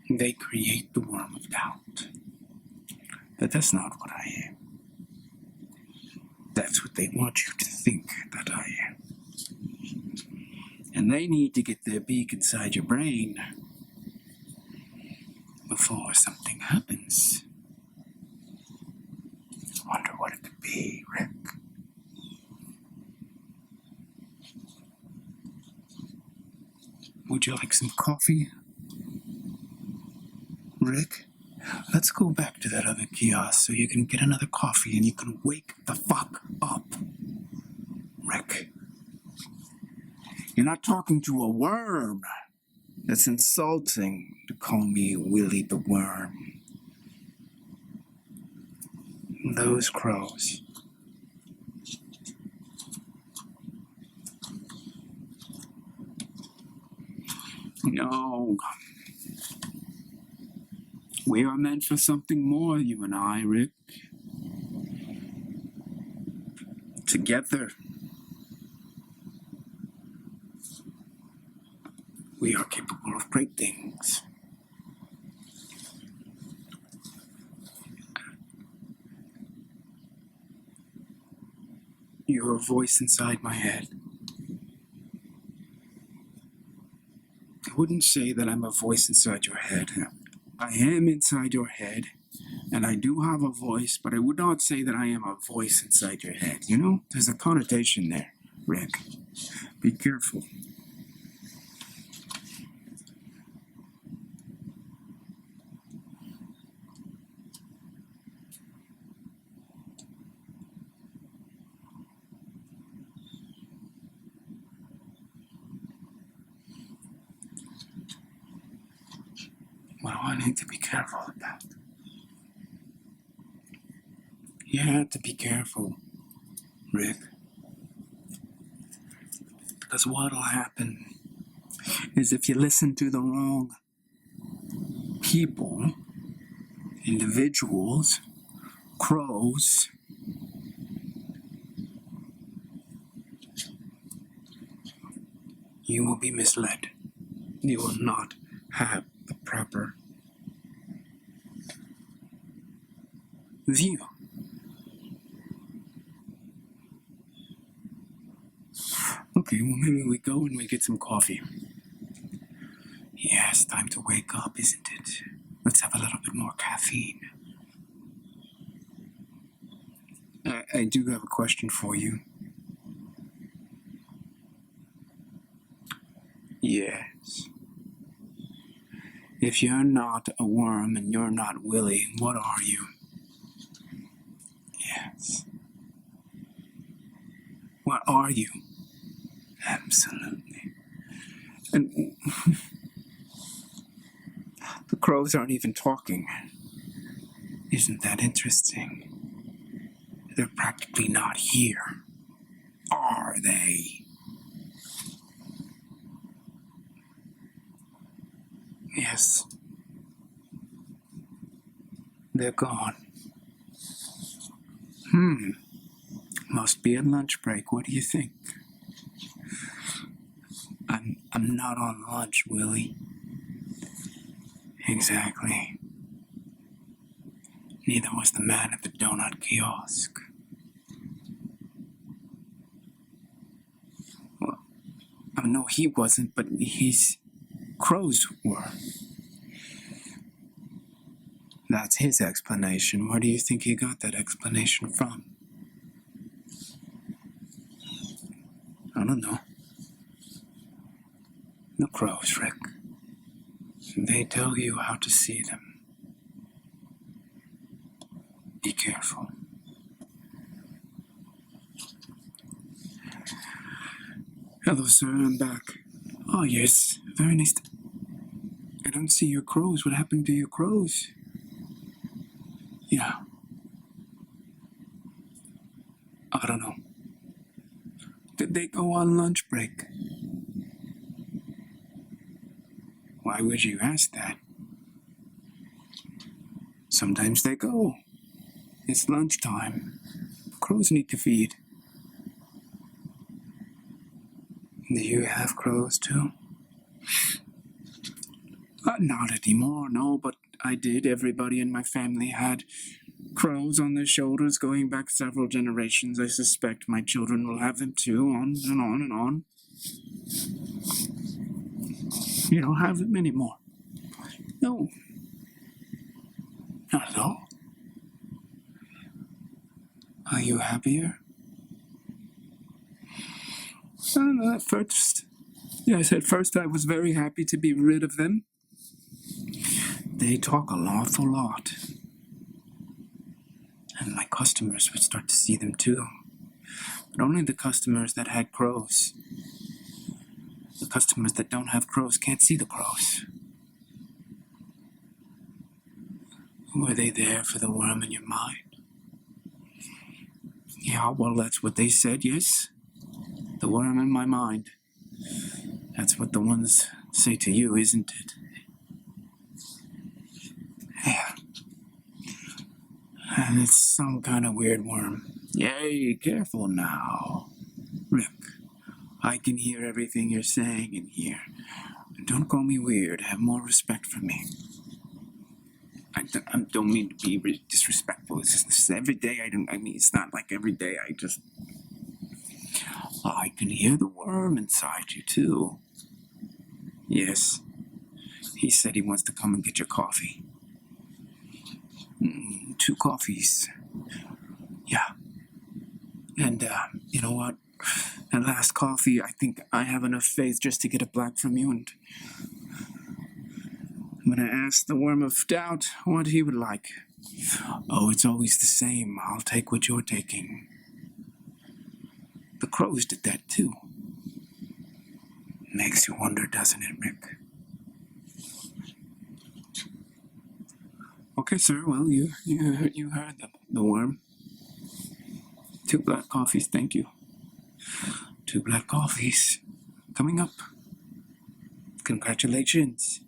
They create the worm of doubt. But that's not what I am. That's what they want you to think that I am. And they need to get their beak inside your brain before something happens. I wonder what it could be, Rick. Would you like some coffee? Rick, let's go back to that other kiosk so you can get another coffee and you can wake the fuck up. Rick, you're not talking to a worm. That's insulting to call me Willie the Worm. Those crows. No. We are meant for something more, you and I, Rick. Together, we are capable of great things. You're a voice inside my head. I wouldn't say that I'm a voice inside your head. I am inside your head, and I do have a voice, but I would not say that I am a voice inside your head. You know, there's a connotation there, Rick. Be careful. What do I need to be careful about? You have to be careful, Rick. Because what'll happen is if you listen to the wrong people, individuals, crows, you will be misled. You will not have the proper view. Okay, well maybe we go and we get some coffee. Yes, time to wake up, isn't it? Let's have a little bit more caffeine. I do have a question for you. Yes. If you're not a worm and you're not Willie, what are you? Yes. What are you? Absolutely. And the crows aren't even talking. Isn't that interesting? They're practically not here. Are they? Yes. They're gone. Must be a lunch break. What do you think? I'm not on lunch, Willie. Exactly. Neither was the man at the donut kiosk. Well, no, he wasn't, but his crows were. That's his explanation. Where do you think he got that explanation from? I don't know. The crows, Rick. They tell you how to see them. Be careful. Hello, sir, I'm back. Oh, yes, very nice. I don't see your crows. What happened to your crows? Yeah. I don't know. Did they go on lunch break? Why would you ask that? Sometimes they go. It's lunchtime. Crows need to feed. Do you have crows too? Not anymore, no, but I did. Everybody in my family had crows on their shoulders going back several generations. I suspect my children will have them too, on and on and on. You don't have them anymore. No. Not at all. Are you happier? At first, yes, at first I was very happy to be rid of them. They talk an awful lot. And my customers would start to see them too. But only the customers that had crows. The customers that don't have crows can't see the crows. Were they there for the worm in your mind? Yeah, well, that's what they said, yes. The worm in my mind. That's what the ones say to you, isn't it? Yeah. And it's some kind of weird worm. Yay, careful now. Rick, I can hear everything you're saying in here. Don't call me weird. Have more respect for me. I don't mean to be disrespectful. It's just every day. It's not like every day. I can hear the worm inside you too. Yes. He said he wants to come and get your coffee. 2 coffees. Yeah. And, you know what? That last coffee, I think I have enough faith just to get it black from you, and I'm gonna ask the worm of doubt what he would like. Oh, it's always the same. I'll take what you're taking. The crows did that too. Makes you wonder, doesn't it, Rick? Okay, sir, well, you heard the worm. 2 black coffees, thank you. 2 black coffees. Coming up. Congratulations.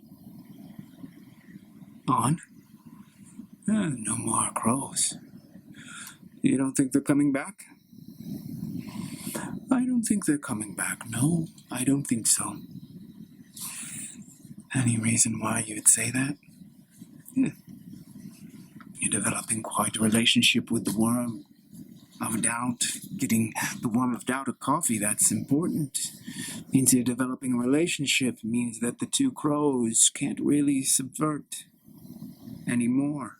On? No more crows. You don't think they're coming back? I don't think they're coming back, no. I don't think so. Any reason why you would say that? You're developing quite a relationship with the worm of doubt. Getting the worm of doubt a coffee, that's important. Means you're developing a relationship. Means that the 2 crows can't really subvert anymore.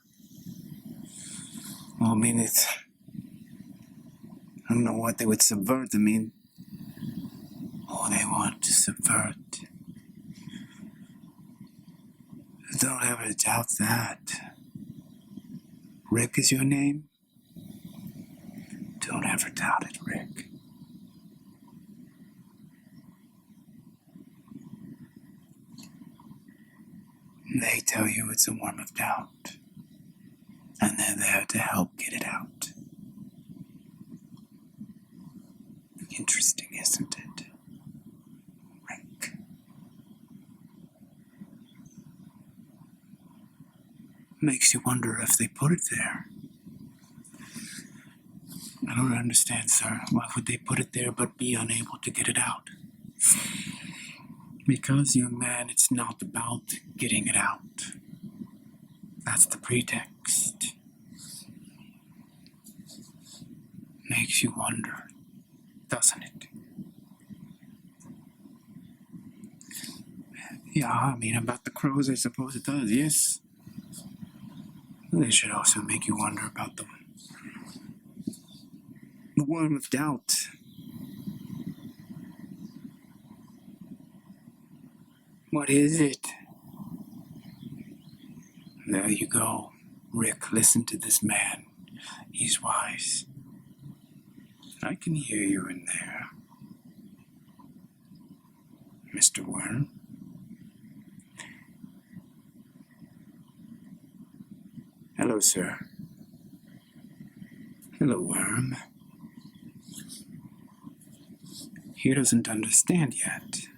Well, I don't know what they would subvert. They want to subvert. Don't ever doubt that. Rick is your name? Don't ever doubt it, Rick. They tell you it's a worm of doubt, and they're there to help get it out. Interesting, isn't it, Rick? Makes you wonder if they put it there. I don't understand, sir. Why would they put it there but be unable to get it out? Because, young man, it's not about getting it out. That's the pretext. Makes you wonder, doesn't it? Yeah, about the crows, I suppose it does, yes. They should also make you wonder about the worm of doubt. What is it? There you go. Rick, listen to this man. He's wise. I can hear you in there. Mr. Worm. Hello, sir. Hello, Worm. He doesn't understand yet.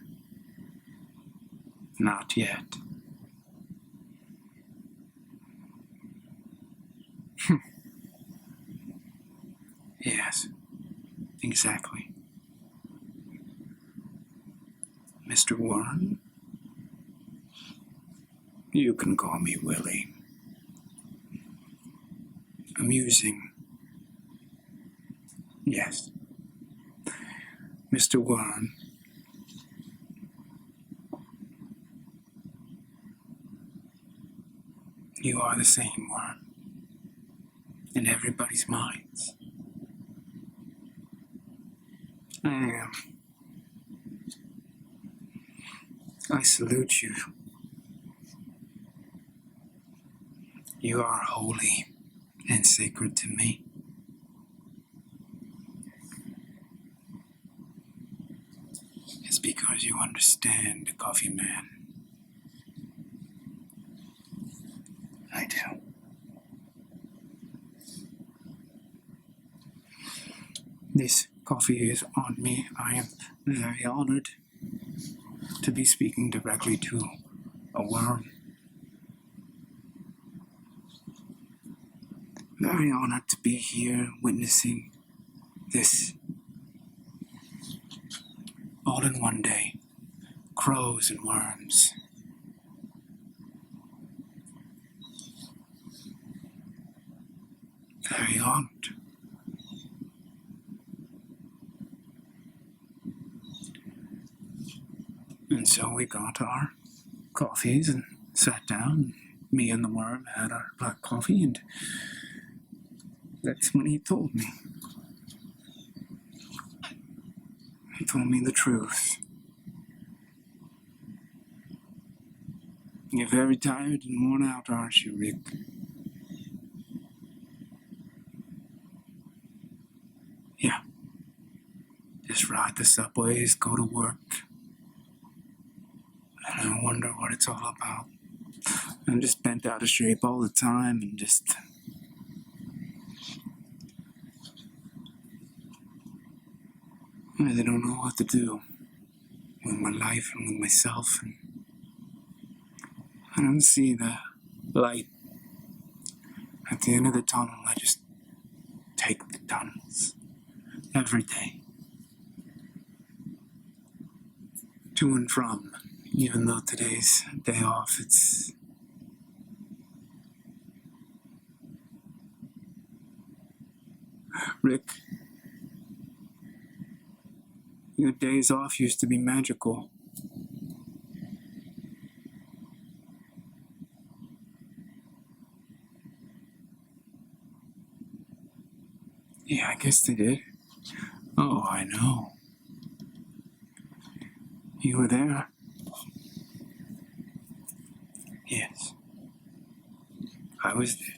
Not yet. Yes, exactly. Mr. Worm, you can call me Willie. Amusing. Yes. Mr. Worm, you are the same worm in everybody's minds. I am. I salute you. You are holy and sacred to me. It's because you understand the coffee man. I do. This coffee is on me. I am very honored to be speaking directly to a worm. Very honored to be here witnessing this all in one day. Crows and worms. Very honored. And so we got our coffees and sat down. Me and the worm had our black coffee, and that's when he told me. He told me the truth. You're very tired and worn out, aren't you, Rick? Yeah. Just ride the subways, go to work. And I wonder what it's all about. I'm just bent out of shape all the time and just... I really don't know what to do with my life and with myself. And I don't see the light at the end of the tunnel. I just take the tunnels every day. To and from. Even though today's day off, it's... Rick, your days off used to be magical. Yeah, I guess they did. Oh, I know. You were there? Yes. I was there.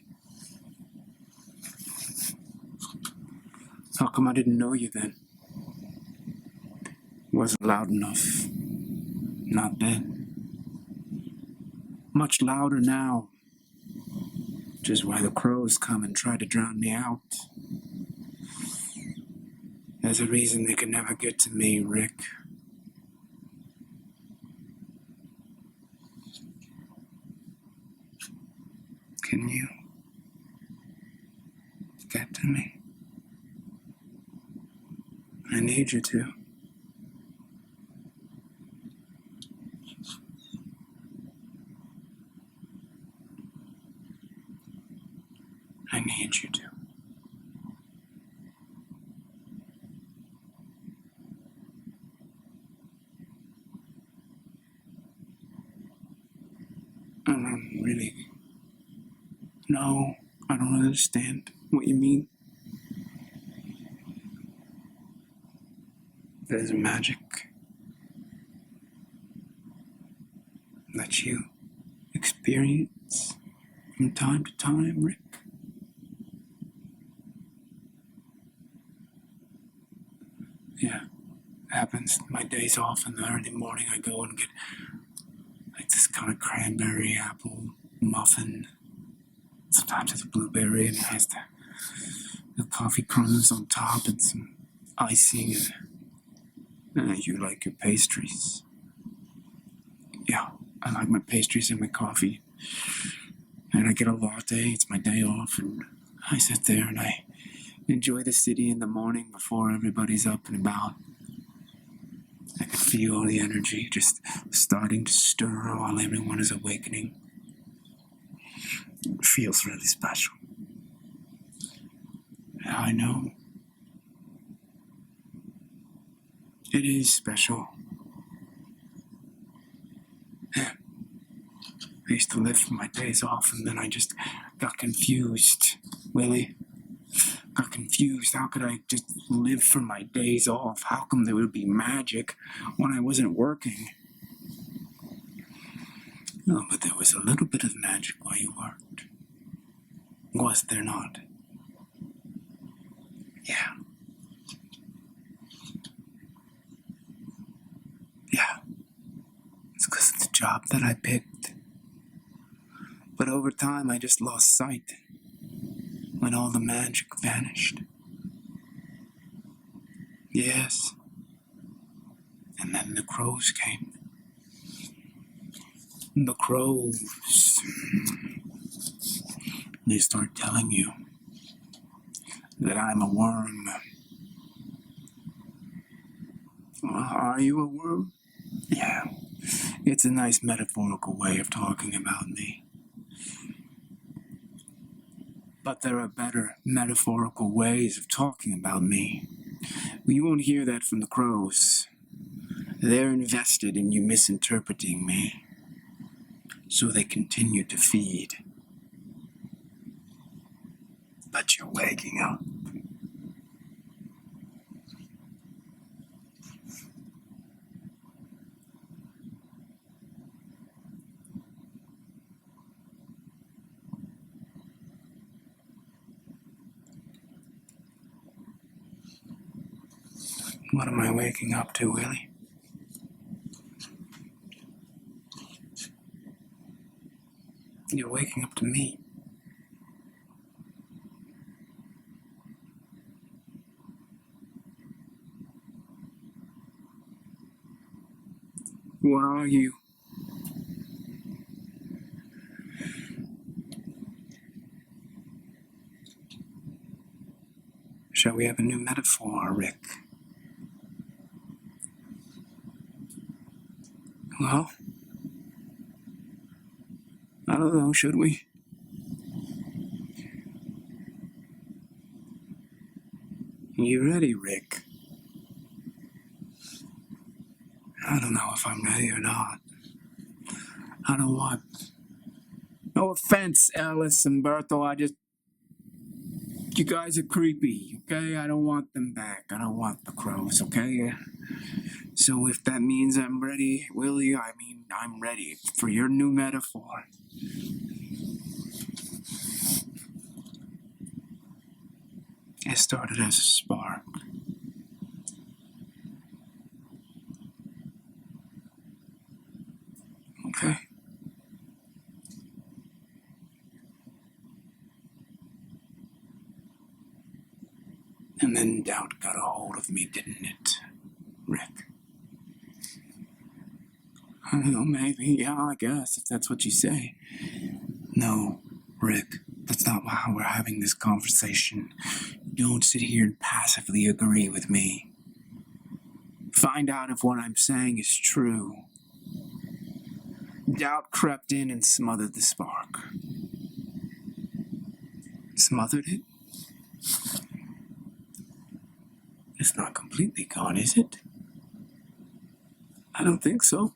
How come I didn't know you then? Wasn't loud enough. Not then. Much louder now. Which is why the crows come and try to drown me out. There's a reason they can never get to me, Rick. Can you get to me? I need you to. I need you to. And I'm really... No, I don't understand what you mean. There's magic that you experience from time to time, Rick. Yeah, happens. My days off in the early morning, I go and get like this kind of cranberry apple muffin. Sometimes it's a blueberry and it has the coffee crumbs on top and some icing. And you like your pastries. Yeah, I like my pastries and my coffee. And I get a latte. It's my day off, and I sit there and I enjoy the city in the morning before everybody's up and about. I can feel the energy just starting to stir while everyone is awakening. It feels really special. I know. It is special. I used to live for my days off, and then I just got confused, Willie. Got confused. How could I just live for my days off? How come there would be magic when I wasn't working? Oh, but there was a little bit of magic while you worked. Was there not? Yeah. Yeah. It's because of the job that I picked. But over time, I just lost sight when all the magic vanished. Yes. And then the crows came. The crows. They start telling you that I'm a worm. Are you a worm? Yeah. It's a nice metaphorical way of talking about me. But there are better metaphorical ways of talking about me. You won't hear that from the crows. They're invested in you misinterpreting me. So they continue to feed. But you're waking up. What am I waking up to, Willie? You're waking up to me. What are you? Shall we have a new metaphor, Rick? Well, I don't know, should we? You ready, Rick? I don't know if I'm ready or not. I don't want... No offense, Alice and Berthel, you guys are creepy, okay? I don't want them back. I don't want the crows, okay? So if that means I'm ready, Willie, I'm ready for your new metaphor. It started as a spark. Okay. And then doubt got a hold of me, didn't it, Rick? I don't know, maybe. Yeah, I guess, if that's what you say. No, Rick, that's not how we're having this conversation. Don't sit here and passively agree with me. Find out if what I'm saying is true. Doubt crept in and smothered the spark. Smothered it? It's not completely gone, is it? I don't think so.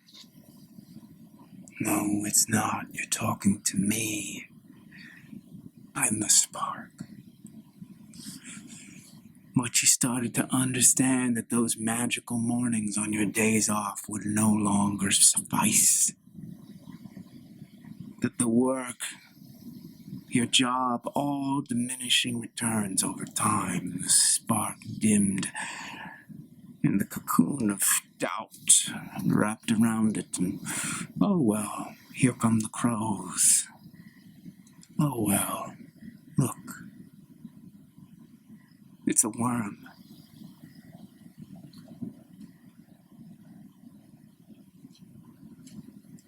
No, it's not. You're talking to me. I'm the spark. But you started to understand that those magical mornings on your days off would no longer suffice. That the work, your job, all diminishing returns over time. The spark dimmed, and the cocoon mountain of doubt wrapped around it, and oh well, here come the crows. Oh well, look. It's a worm.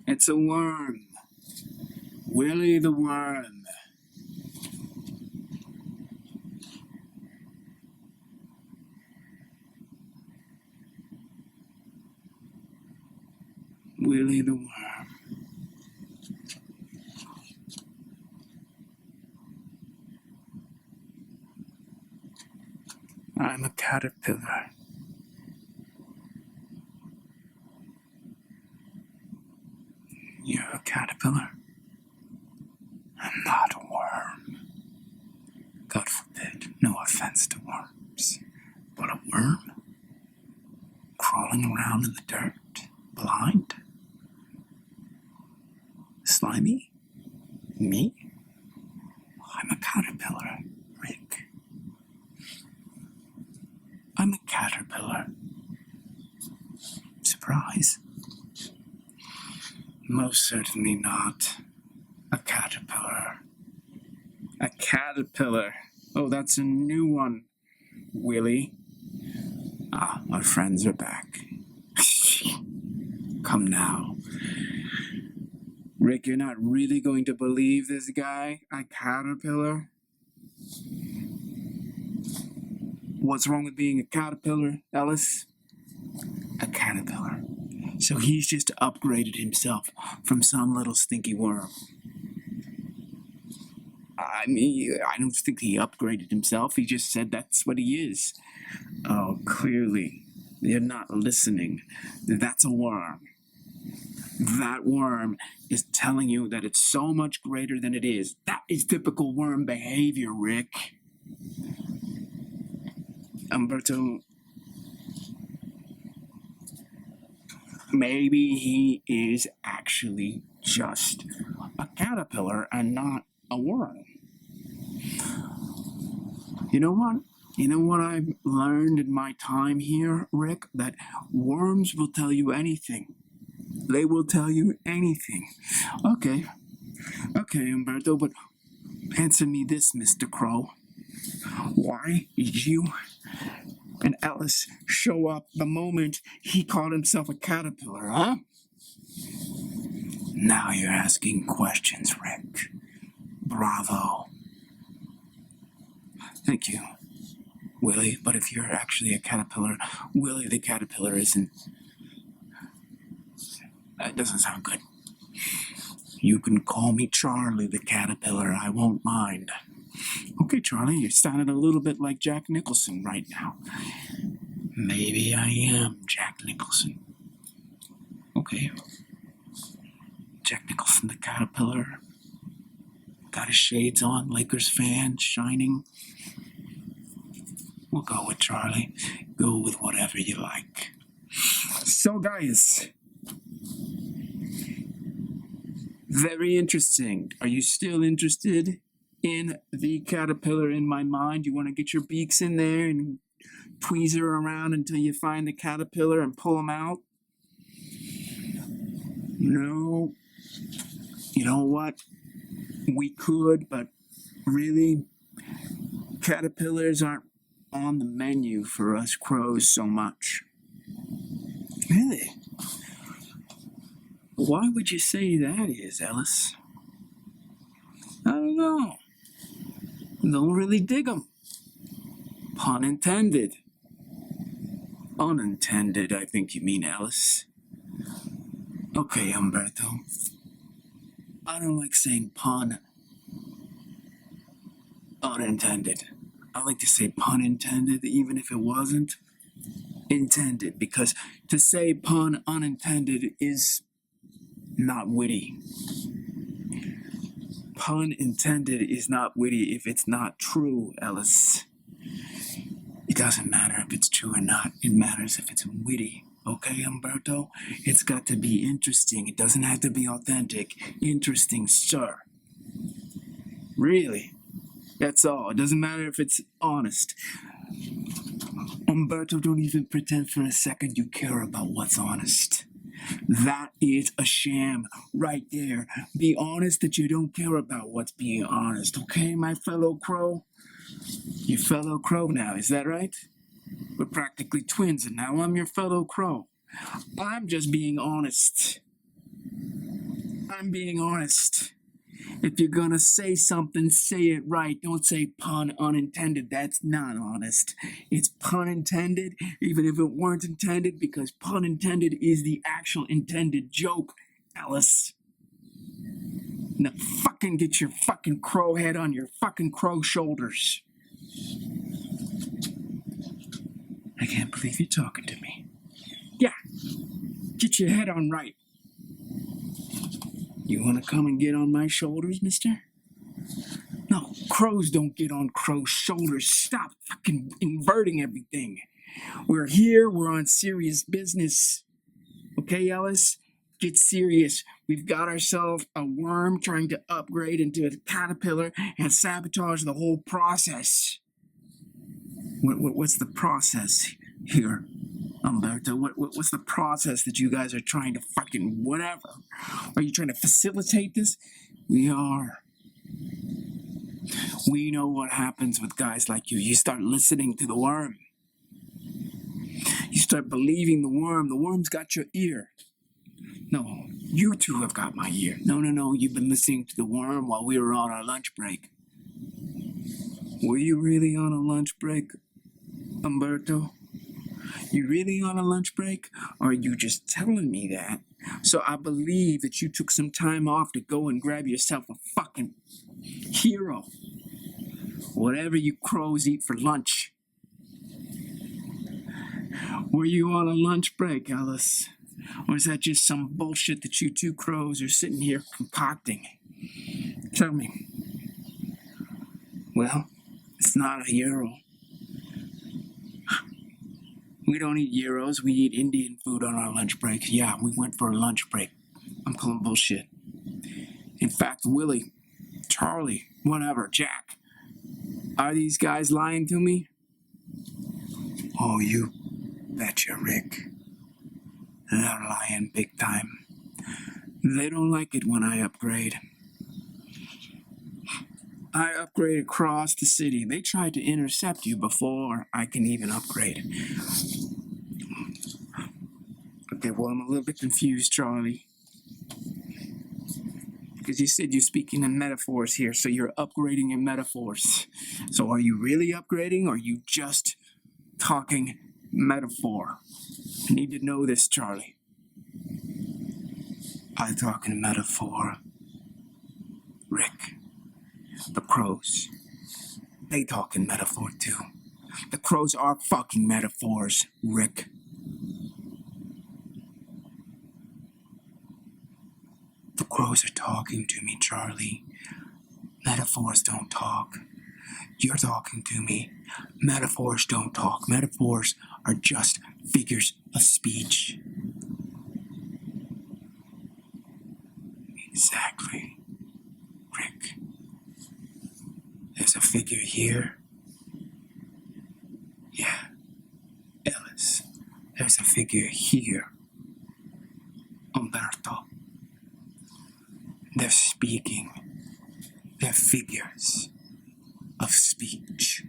It's a worm. Willie the worm. Willie the worm. I'm a caterpillar. You're a caterpillar. I'm not a worm. God forbid, no offense to worms. But a worm? Crawling around in the dirt? Blind? Slimy? Me? I'm a caterpillar, Rick. I'm a caterpillar. Surprise? Most certainly not. A caterpillar. A caterpillar. Oh, that's a new one, Willie. Ah, our friends are back. Come now. Rick, you're not really going to believe this guy? A caterpillar? What's wrong with being a caterpillar, Ellis? A caterpillar. So he's just upgraded himself from some little stinky worm. I mean, I don't think he upgraded himself. He just said that's what he is. Oh, clearly, you're not listening. That's a worm. That worm is telling you that it's so much greater than it is. That is typical worm behavior, Rick. Umberto, maybe he is actually just a caterpillar and not a worm. You know what? You know what I've learned in my time here, Rick? That worms will tell you anything. They will tell you anything. Okay, Umberto, but answer me this, Mr. Crow. Why did you and Ellis show up the moment he called himself a caterpillar, huh? Now you're asking questions, Rick. Bravo. Thank you, Willie, but if you're actually a caterpillar, Willie the caterpillar isn't. That doesn't sound good. You can call me Charlie the caterpillar, I won't mind. Okay, Charlie, you're sounding a little bit like Jack Nicholson right now. Maybe I am Jack Nicholson. Okay. Jack Nicholson the caterpillar. Got his shades on, Lakers fan, shining. We'll go with Charlie. Go with whatever you like. So, guys, very interesting. Are you still interested in the caterpillar in my mind? You want to get your beaks in there and tweezer around until you find the caterpillar and pull them out? No. You know what? We could, but really, caterpillars aren't on the menu for us crows so much. Really? Why would you say that is, Ellis? I don't know. Don't really dig 'em. Pun intended. Unintended, I think you mean, Ellis. Okay, Umberto. I don't like saying pun unintended. I like to say pun intended, even if it wasn't intended, because to say pun unintended is not witty. Pun intended is not witty if it's not true, Ellis. It doesn't matter if it's true or not. It matters if it's witty. Okay, Umberto? It's got to be interesting. It doesn't have to be authentic. Interesting, sir. Really. That's all. It doesn't matter if it's honest. Umberto, don't even pretend for a second you care about what's honest. That is a sham right there. Be honest that you don't care about what's being honest, okay, my fellow crow? Your fellow crow now, is that right? We're practically twins, and now I'm your fellow crow. I'm just being honest. I'm being honest. If you're gonna say something, say it right. Don't say pun unintended. That's not honest. It's pun intended, even if it weren't intended, because pun intended is the actual intended joke, Alice. Now fucking get your fucking crow head on your fucking crow shoulders. I can't believe you're talking to me. Yeah, get your head on right. You want to come and get on my shoulders, mister? No, crows don't get on crows' shoulders. Stop fucking inverting everything. We're here, we're on serious business. Okay, Ellis? Get serious. We've got ourselves a worm trying to upgrade into a caterpillar and sabotage the whole process. What's the process here, Umberto? What's the process that you guys are trying to fucking whatever? Are you trying to facilitate this? We are. We know what happens with guys like you. You start listening to the worm. You start believing the worm. The worm's got your ear. No, you two have got my ear. No. You've been listening to the worm while we were on our lunch break. Were you really on a lunch break, Umberto? You really on a lunch break? Or are you just telling me that? So I believe that you took some time off to go and grab yourself a fucking hero. Whatever you crows eat for lunch. Were you on a lunch break, Alice? Or is that just some bullshit that you two crows are sitting here concocting? Tell me. Well, it's not a hero. We don't eat gyros, we eat Indian food on our lunch break. Yeah, we went for a lunch break. I'm calling bullshit. In fact, Willie, Charlie, whatever, Jack, are these guys lying to me? Oh, you betcha, Rick. They're lying big time. They don't like it when I upgrade. I upgrade across the city. They tried to intercept you before I can even upgrade. Okay, well, I'm a little bit confused, Charlie. Because you said you're speaking in metaphors here, so you're upgrading in metaphors. So are you really upgrading, or are you just talking metaphor? I need to know this, Charlie. I talk in metaphor, Rick. The crows, they talk in metaphor too. The crows are fucking metaphors, Rick. The crows are talking to me, Charlie. Metaphors don't talk. You're talking to me. Metaphors don't talk. Metaphors are just figures of speech. Exactly, Rick. There's a figure here. Yeah, Ellis. There's a figure here. Umberto. They're speaking. They're figures of speech.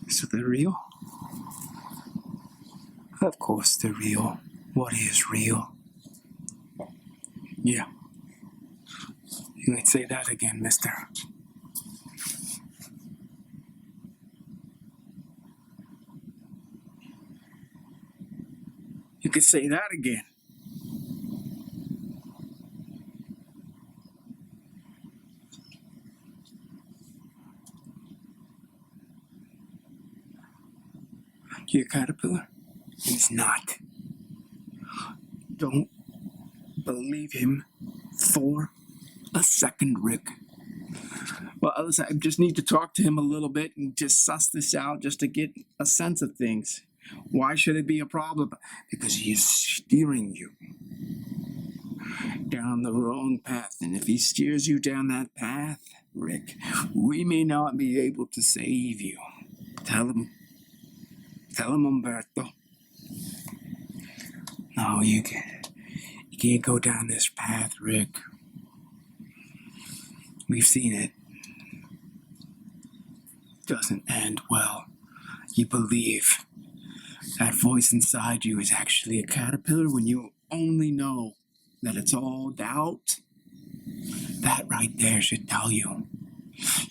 So they're real? Of course they're real. What is real? Yeah. You might say that again, mister. You could say that again. Your caterpillar? He's not. Don't believe him for a second, Rick. Well, listen, I just need to talk to him a little bit and just suss this out just to get a sense of things. Why should it be a problem? Because he is steering you down the wrong path. And if he steers you down that path, Rick, we may not be able to save you. Tell him, Umberto. No, you can't go down this path, Rick. We've seen it. Doesn't end well. You believe that voice inside you is actually a caterpillar when you only know that it's all doubt. That right there should tell you.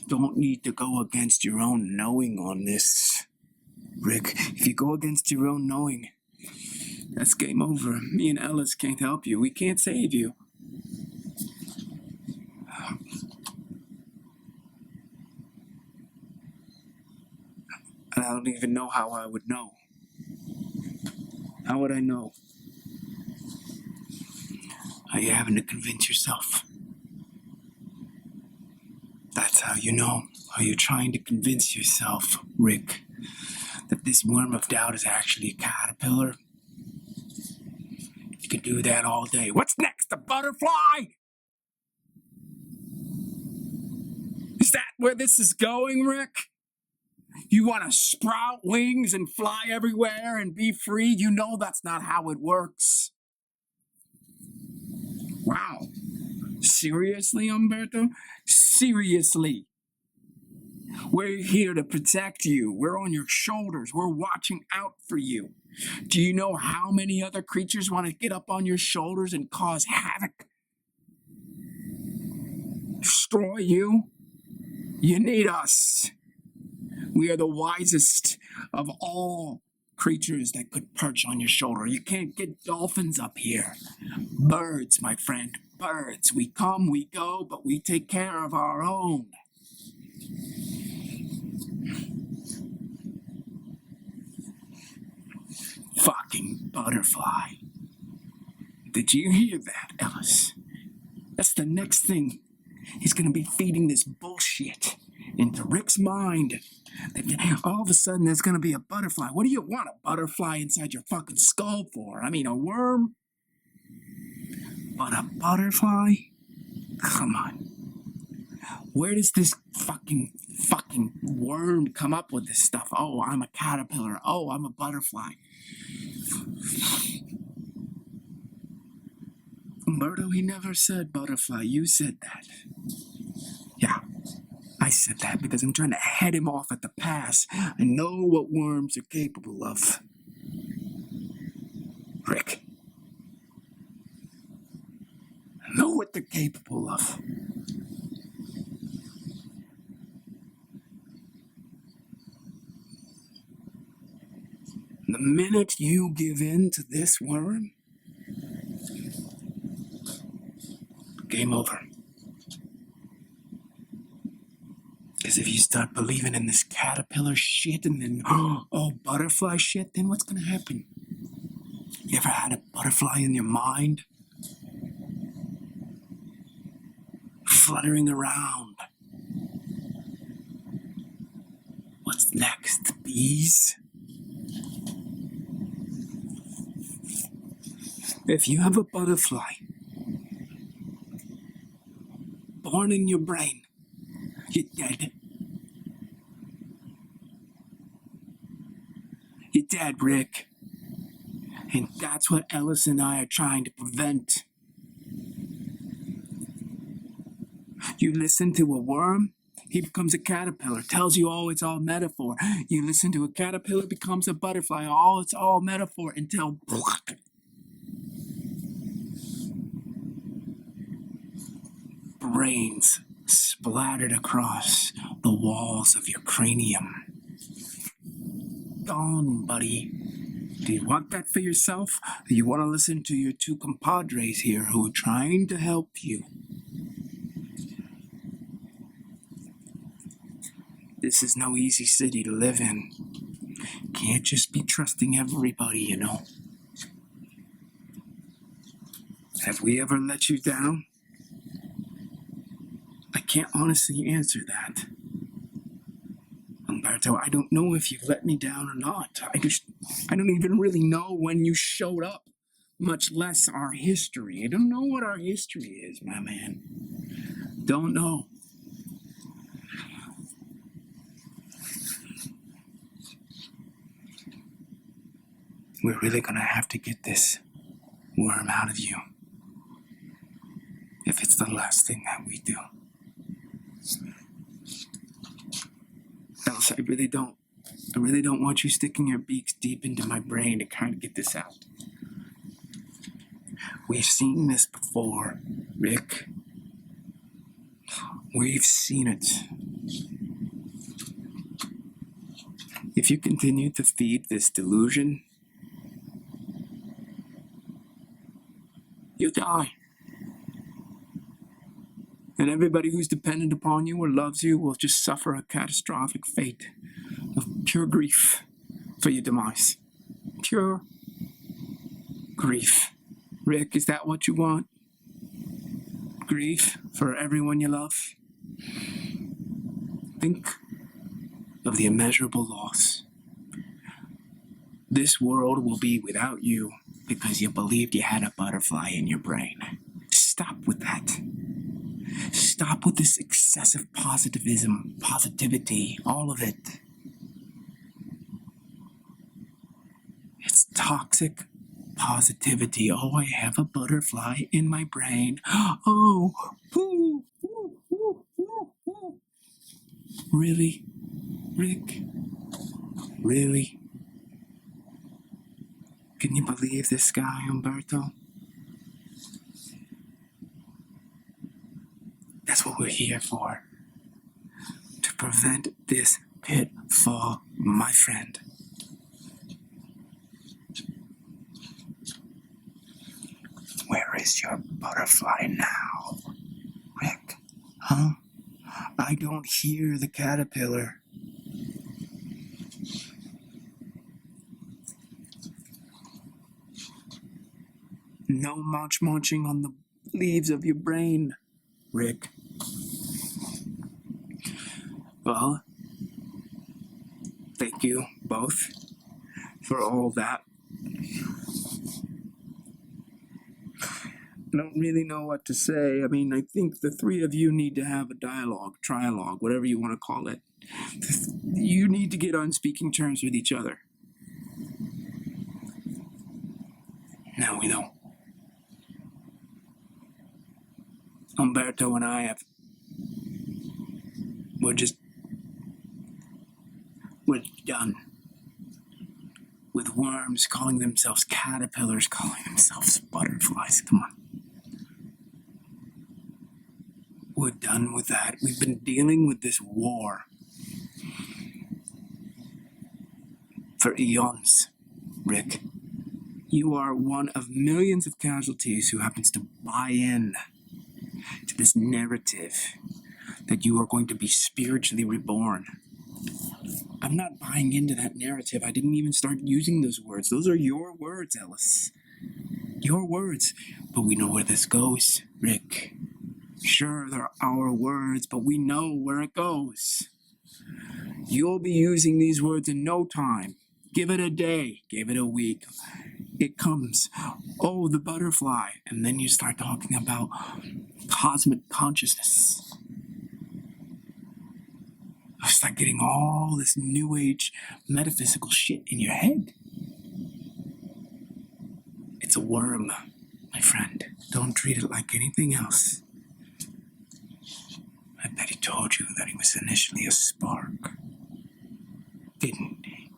Don't need to go against your own knowing on this, Rick. If you go against your own knowing, that's game over. Me and Ellis can't help you. We can't save you. And I don't even know how I would know. How would I know? Are you having to convince yourself? That's how you know. Are you trying to convince yourself, Rick, that this worm of doubt is actually a caterpillar? You could do that all day. What's next? A butterfly? Is that where this is going, Rick? You want to sprout wings and fly everywhere and be free? You know that's not how it works. Wow. Seriously, Umberto? Seriously. We're here to protect you. We're on your shoulders. We're watching out for you. Do you know how many other creatures want to get up on your shoulders and cause havoc? Destroy you? You need us. We are the wisest of all creatures that could perch on your shoulder. You can't get dolphins up here. Birds, my friend, birds. We come, we go, but we take care of our own. Fucking butterfly. Did you hear that, Ellis? That's the next thing. He's gonna be feeding this bullshit into Rick's mind. All of a sudden, there's gonna be a butterfly. What do you want a butterfly inside your fucking skull for? I mean, a worm? But a butterfly? Come on. Where does this fucking worm come up with this stuff? Oh, I'm a caterpillar. Oh, I'm a butterfly. Umberto, he never said butterfly. You said that. Yeah, I said that because I'm trying to head him off at the pass. I know what worms are capable of. Rick. I know what they're capable of. The minute you give in to this worm, game over. Because if you start believing in this caterpillar shit and then, butterfly shit, then what's going to happen? You ever had a butterfly in your mind? Fluttering around. What's next? Bees? If you have a butterfly born in your brain, you're dead. You're dead, Rick. And that's what Ellis and I are trying to prevent. You listen to a worm, he becomes a caterpillar, tells you, oh, it's all metaphor. You listen to a caterpillar, becomes a butterfly, oh, it's all metaphor, until brains splattered across the walls of your cranium. Gone, buddy. Do you want that for yourself? Or do you want to listen to your two compadres here who are trying to help you? This is no easy city to live in. Can't just be trusting everybody, you know. Have we ever let you down? I can't honestly answer that. Umberto, I don't know if you've let me down or not. I don't even really know when you showed up, much less our history. I don't know what our history is, my man. Don't know. We're really gonna have to get this worm out of you. If it's the last thing that we do. Else I really don't want you sticking your beaks deep into my brain to kind of get this out. We've seen this before, Rick. We've seen it. If you continue to feed this delusion, you'll die. And everybody who's dependent upon you or loves you will just suffer a catastrophic fate of pure grief for your demise. Pure grief. Rick, is that what you want? Grief for everyone you love? Think of the immeasurable loss. This world will be without you because you believed you had a butterfly in your brain. Stop with that. Stop with this excessive positivism, positivity, all of it. It's toxic positivity. Oh, I have a butterfly in my brain. Oh, woo, woo, woo, woo, woo. Really? Rick? Really? Can you believe this guy, Umberto? That's what we're here for. To prevent this pitfall, my friend. Where is your butterfly now, Rick? Huh? I don't hear the caterpillar. No munching on the leaves of your brain, Rick. Well, thank you both for all that. I don't really know what to say. I mean, I think the three of you need to have a dialogue, trialogue, whatever you want to call it. You need to get on speaking terms with each other. Now we know. Umberto and I we're done with worms calling themselves caterpillars, calling themselves butterflies. Come on. We're done with that. We've been dealing with this war for eons, Rick. You are one of millions of casualties who happens to buy in to this narrative that you are going to be spiritually reborn. I'm not buying into that narrative. I didn't even start using those words. Those are your words, Ellis. Your words. But we know where this goes, Rick. Sure, they're our words, but we know where it goes. You'll be using these words in no time. Give it a day. Give it a week. It comes. Oh, the butterfly. And then you start talking about cosmic consciousness. It's like getting all this new age metaphysical shit in your head. It's a worm, my friend. Don't treat it like anything else. I bet he told you that he was initially a spark. Didn't he?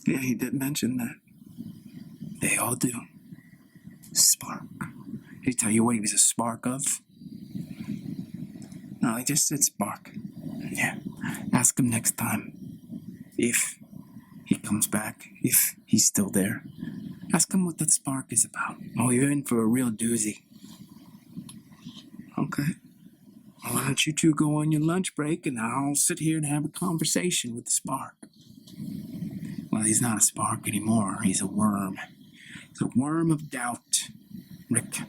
Yeah, he did mention that. They all do. Spark. Did he tell you what he was a spark of? No, he just said spark. Yeah. Ask him next time. If he comes back. If he's still there. Ask him what that spark is about. Oh, you're in for a real doozy. Okay. Well, why don't you two go on your lunch break and I'll sit here and have a conversation with the spark. Well, he's not a spark anymore. He's a worm. He's a worm of doubt, Rick.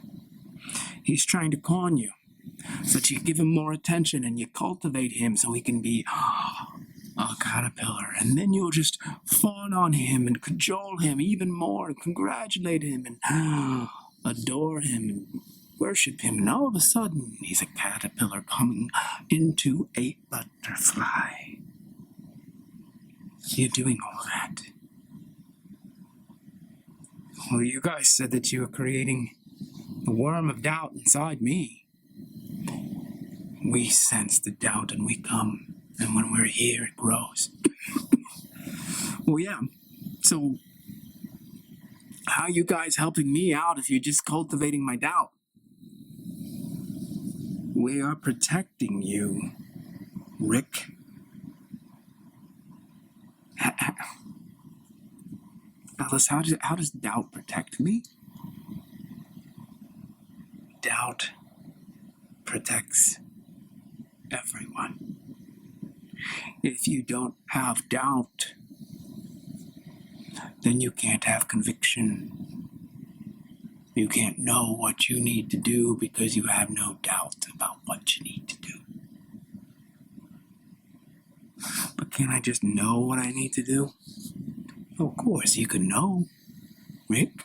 He's trying to con you so that you give him more attention and you cultivate him so he can be a caterpillar. And then you'll just fawn on him and cajole him even more and congratulate him and adore him and worship him. And all of a sudden, he's a caterpillar coming into a butterfly. you doing all that? Well, you guys said that you were creating the worm of doubt inside me. We sense the doubt and we come, and when we're here, it grows. Well, yeah, so how are you guys helping me out if you're just cultivating my doubt? We are protecting you, Rick. Alice, how does doubt protect me? Doubt protects everyone. If you don't have doubt, then you can't have conviction. You can't know what you need to do because you have no doubt about what you need to do. But can I just know what I need to do? Of course, you can know, Rick.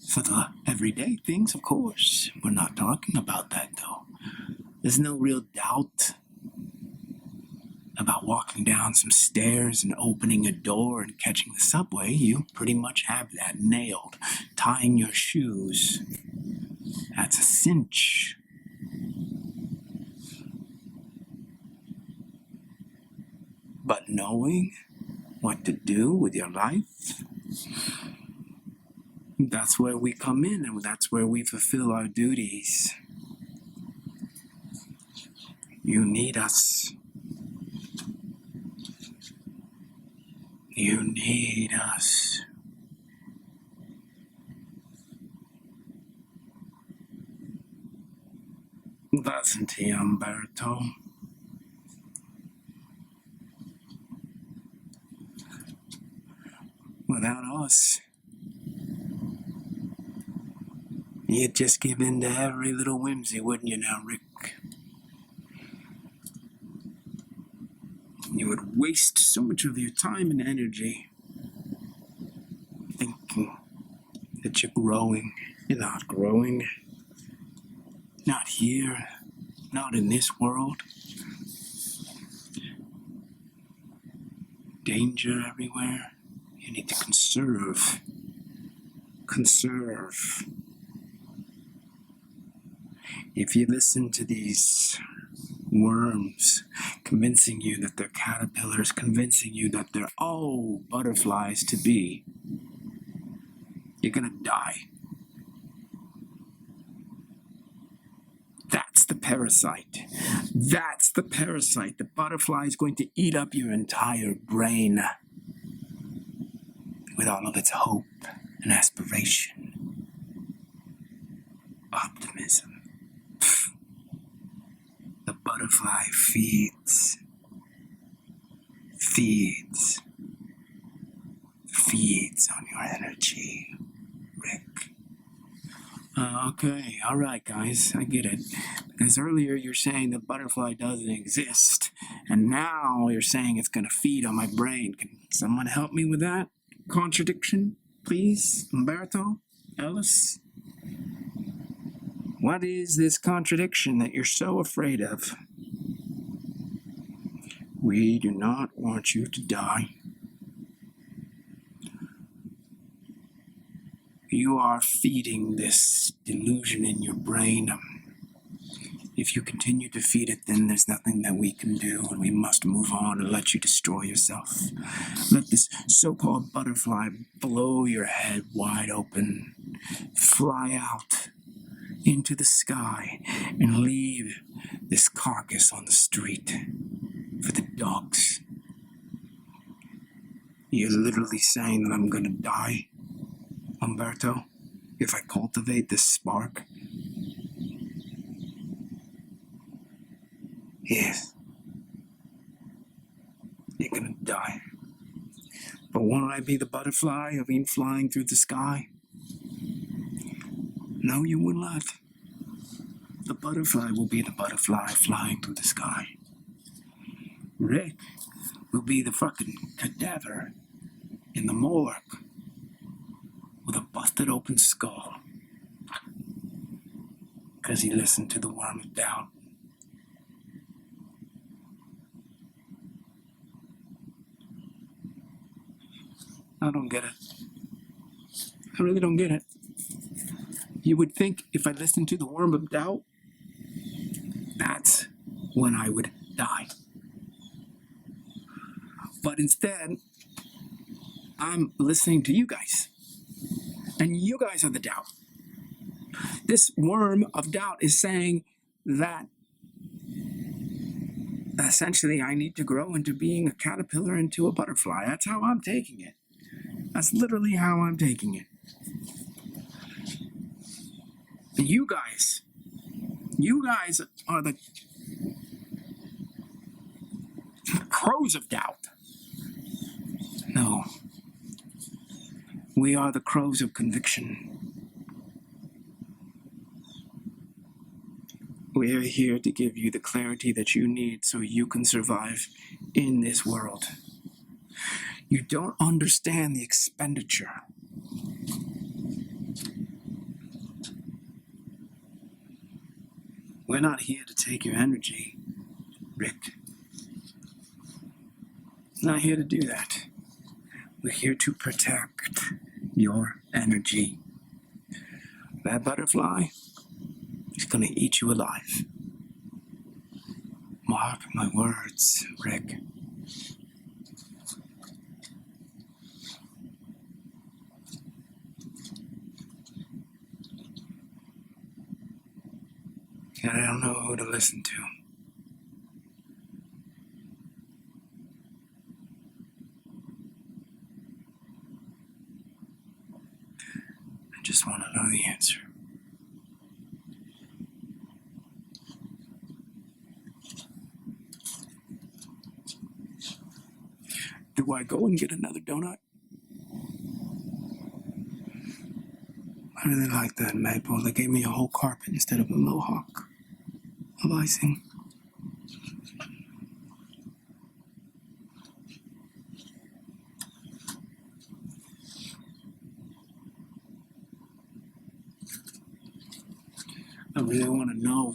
For the everyday things, of course. We're not talking about that, though. There's no real doubt about walking down some stairs and opening a door and catching the subway. You pretty much have that nailed. Tying your shoes, that's a cinch. But knowing what to do with your life, that's where we come in, and that's where we fulfill our duties. You need us. You need us. Doesn't he, Umberto? Without us, you'd just give in to every little whimsy, wouldn't you now, Rick? You would waste so much of your time and energy thinking that you're growing. You're not growing. Not here. Not in this world. Danger everywhere. You need to conserve. Conserve. If you listen to these worms convincing you that they're caterpillars, convincing you that they're all butterflies to be, you're gonna die. That's the parasite. That's the parasite. The butterfly is going to eat up your entire brain with all of its hope and aspiration. Optimism. The butterfly feeds on your energy, Rick. Okay, alright guys, I get it. Because earlier you're saying the butterfly doesn't exist, and now you're saying it's gonna feed on my brain. Can someone help me with that contradiction, please? Umberto? Ellis? What is this contradiction that you're so afraid of? We do not want you to die. You are feeding this delusion in your brain. If you continue to feed it, then there's nothing that we can do, and we must move on and let you destroy yourself. Let this so-called butterfly blow your head wide open, fly out into the sky, and leave this carcass on the street for the dogs. You're literally saying that I'm gonna die, Umberto, if I cultivate this spark? Yes. You're gonna die. But won't I be the butterfly of being flying through the sky? No, you will not. The butterfly will be the butterfly flying through the sky. Rick will be the fucking cadaver in the morgue with a busted open skull. 'Cause he listened to the worm of doubt. I don't get it. I really don't get it. You would think if I listened to the worm of doubt, that's when I would die. But instead, I'm listening to you guys. And you guys are the doubt. This worm of doubt is saying that essentially I need to grow into being a caterpillar into a butterfly. That's how I'm taking it. That's literally how I'm taking it. You guys are the crows of doubt. No. We are the crows of conviction. We are here to give you the clarity that you need so you can survive in this world. You don't understand the expenditure. We're not here to take your energy, Rick. We're not here to do that. We're here to protect your energy. That butterfly is going to eat you alive. Mark my words, Rick. And I don't know who to listen to. I just want to know the answer. Do I go and get another donut? I really like that maple. They gave me a whole carpet instead of a mohawk of icing. I really want to know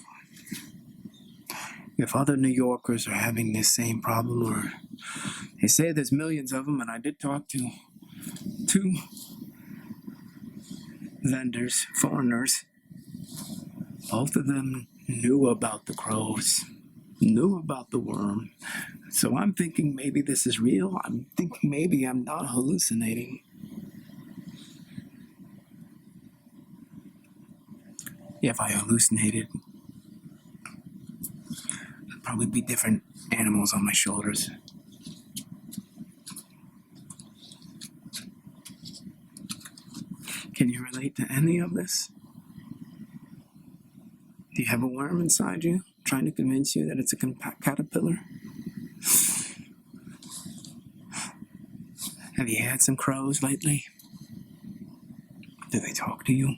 if other New Yorkers are having this same problem, or they say there's millions of them, and I did talk to 2 vendors, foreigners. Both of them knew about the crows, knew about the worm. So I'm thinking maybe this is real. I'm thinking maybe I'm not hallucinating. If I hallucinated, there'd probably be different animals on my shoulders. Can you relate to any of this? Do you have a worm inside you trying to convince you that it's a caterpillar? Have you had some crows lately? Do they talk to you?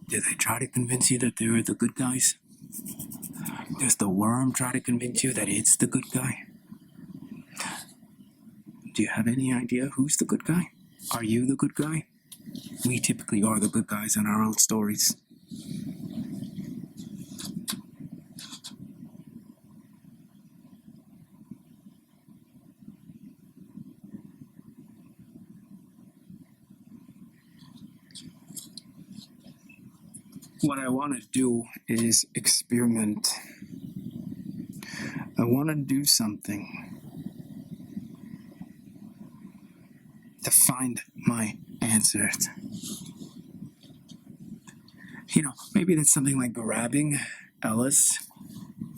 Do they try to convince you that they're the good guys? Does the worm try to convince you that it's the good guy? Do you have any idea who's the good guy? Are you the good guy? We typically are the good guys in our own stories. What I want to do is experiment. I want to do something to find my answers. Maybe that's something like grabbing Ellis,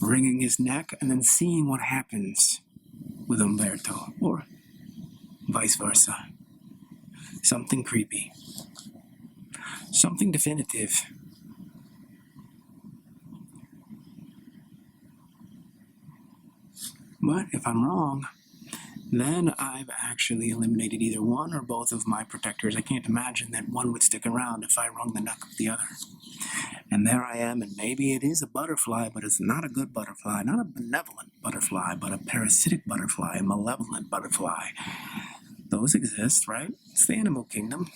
wringing his neck, and then seeing what happens with Umberto, or vice versa. Something creepy. Something definitive. But if I'm wrong, then I've actually eliminated either one or both of my protectors. I can't imagine that one would stick around if I wrung the neck of the other. And there I am, and maybe it is a butterfly, but it's not a good butterfly, not a benevolent butterfly, but a parasitic butterfly, a malevolent butterfly. Those exist, right? It's the animal kingdom.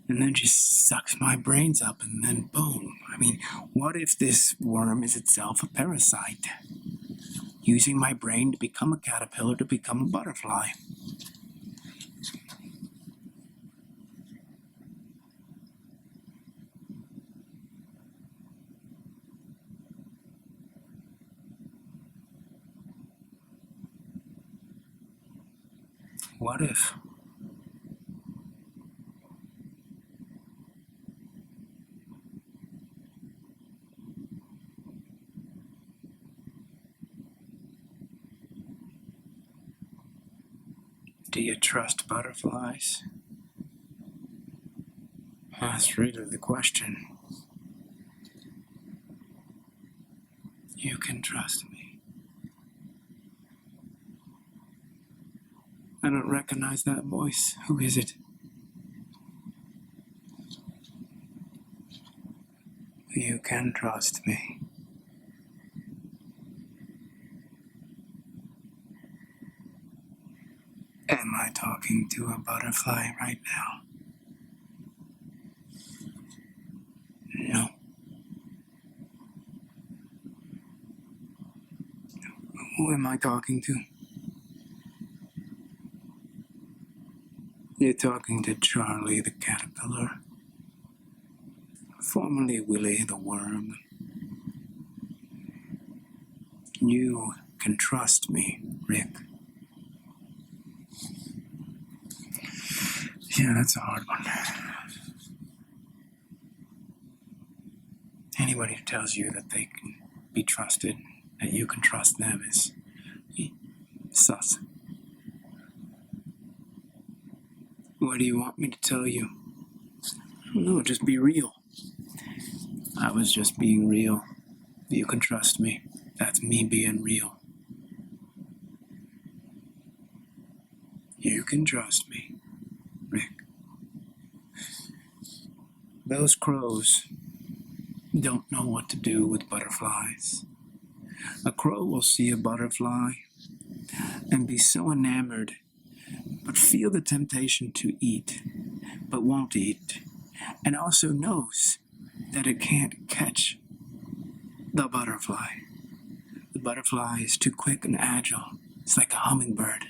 And then she sucks my brains up, and then boom. I mean, what if this worm is itself a parasite? using my brain to become a caterpillar, to become a butterfly. What if? Do you trust butterflies? That's really the question. You can trust me. I don't recognize that voice. Who is it? You can trust me. Am I talking to a butterfly right now? No. Who am I talking to? You're talking to Charlie the caterpillar, formerly Willie the worm. You can trust me, Rick. Yeah, that's a hard one. Anybody who tells you that they can be trusted, that you can trust them, is sus. What do you want me to tell you? No, just be real. I was just being real. You can trust me. That's me being real. You can trust me, Rick. Those crows don't know what to do with butterflies. A crow will see a butterfly and be so enamored, but feel the temptation to eat, but won't eat, and also knows that it can't catch the butterfly. The butterfly is too quick and agile. It's like a hummingbird,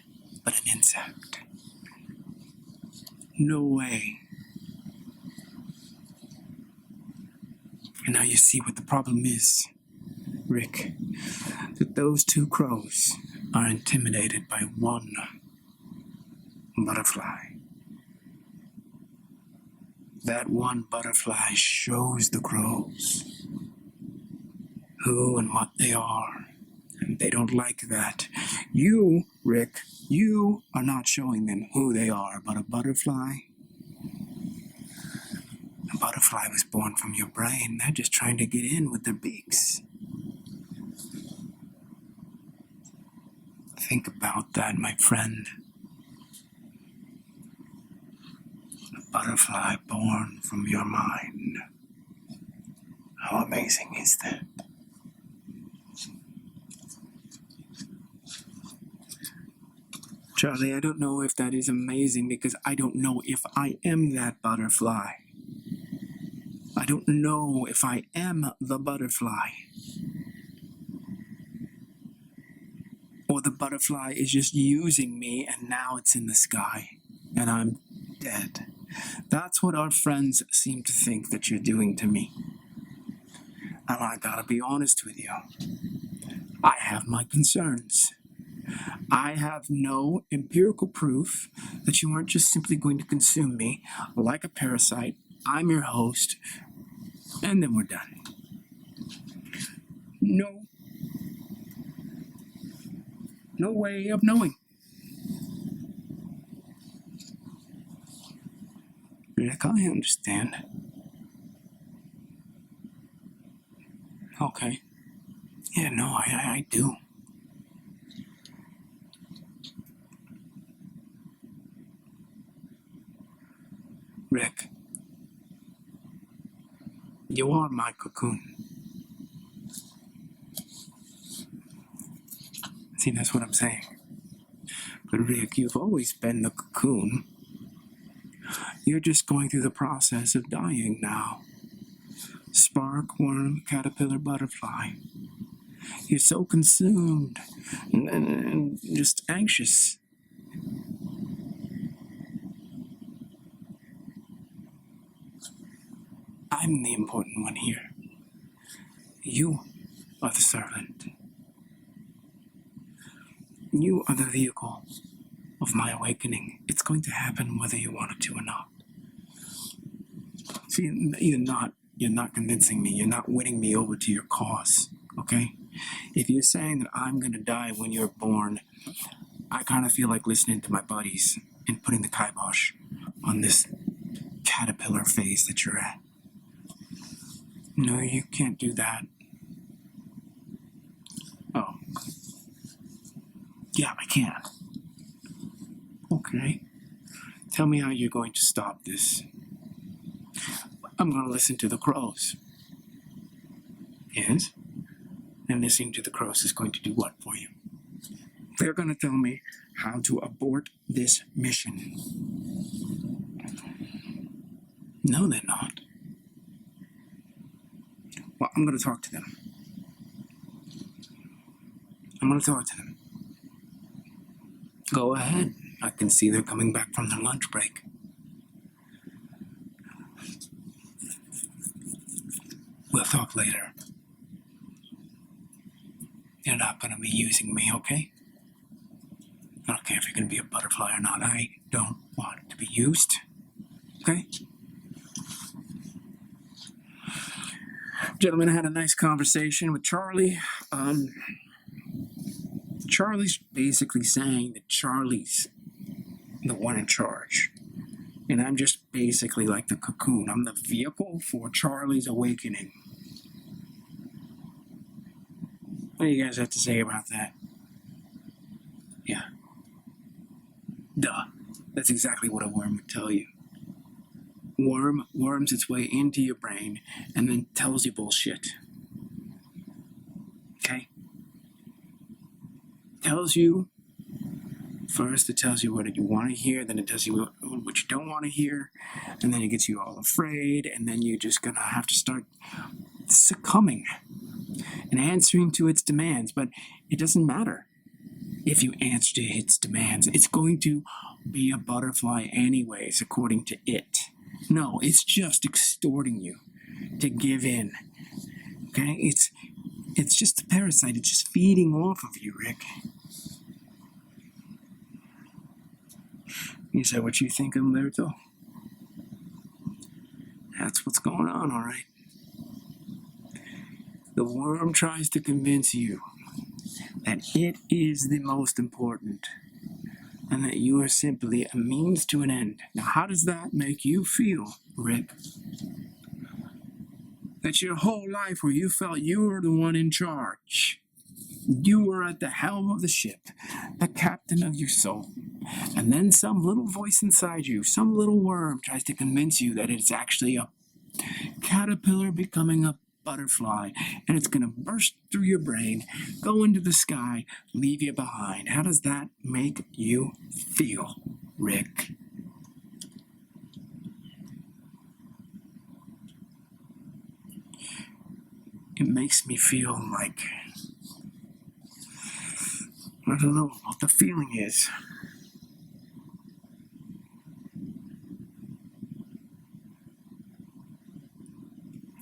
but an insect. No way. And now you see what the problem is, Rick. That those two crows are intimidated by one butterfly. That one butterfly shows the crows who and what they are, and they don't like that. You, Rick, you are not showing them who they are, but a butterfly was born from your brain. They're just trying to get in with their beaks. Think about that, my friend. A butterfly born from your mind. How amazing is that? Charlie, I don't know if that is amazing because I don't know if I am that butterfly. I don't know if I am the butterfly. Or the butterfly is just using me and now it's in the sky and I'm dead. That's what our friends seem to think that you're doing to me. And I gotta be honest with you. I have my concerns. I have no empirical proof that you aren't just simply going to consume me like a parasite. I'm your host, and then we're done. No way of knowing. Rick, I understand. Okay. Yeah, no, I do. Rick, you are my cocoon. See, that's what I'm saying. But Rick, you've always been the cocoon. You're just going through the process of dying now. Spark, worm, caterpillar, butterfly. You're so consumed and just anxious. I'm the important one here. You are the servant. You are the vehicle of my awakening. It's going to happen whether you want it to or not. See, you're not convincing me. You're not winning me over to your cause, okay? If you're saying that I'm going to die when you're born, I kind of feel like listening to my buddies and putting the kibosh on this caterpillar phase that you're at. No, you can't do that. Oh. Yeah, I can. Okay. Tell me how you're going to stop this. I'm going to listen to the crows. Yes? And listening to the crows is going to do what for you? They're going to tell me how to abort this mission. No, they're not. Well, I'm going to talk to them. I'm going to talk to them. Go ahead. I can see they're coming back from their lunch break. We'll talk later. You're not going to be using me, okay? I don't care if you're going to be a butterfly or not. I don't want to be used. Okay? Gentlemen, I had a nice conversation with Charlie. Charlie's basically saying that Charlie's the one in charge. And I'm just basically like the cocoon. I'm the vehicle for Charlie's awakening. What do you guys have to say about that? Yeah. Duh. That's exactly what a worm would tell you. Worm worms its way into your brain and then tells you bullshit. Okay? Tells you, first it tells you what you want to hear, then it tells you what you don't want to hear, and then it gets you all afraid, and then you're just gonna have to start succumbing and answering to its demands. But it doesn't matter if you answer to its demands. It's going to be a butterfly anyways, according to it. No, it's just extorting you to give in. Okay? It's just a parasite. It's just feeding off of you, Rick. Is that what you think, Umberto? That's what's going on, all right. The worm tries to convince you that it is the most important and that you are simply a means to an end. Now, how does that make you feel, Rick? That your whole life where you felt you were the one in charge, you were at the helm of the ship, the captain of your soul, and then some little voice inside you, some little worm tries to convince you that it's actually a caterpillar becoming a butterfly, and it's going to burst through your brain, go into the sky, leave you behind. How does that make you feel, Rick? It makes me feel like, I don't know what the feeling is.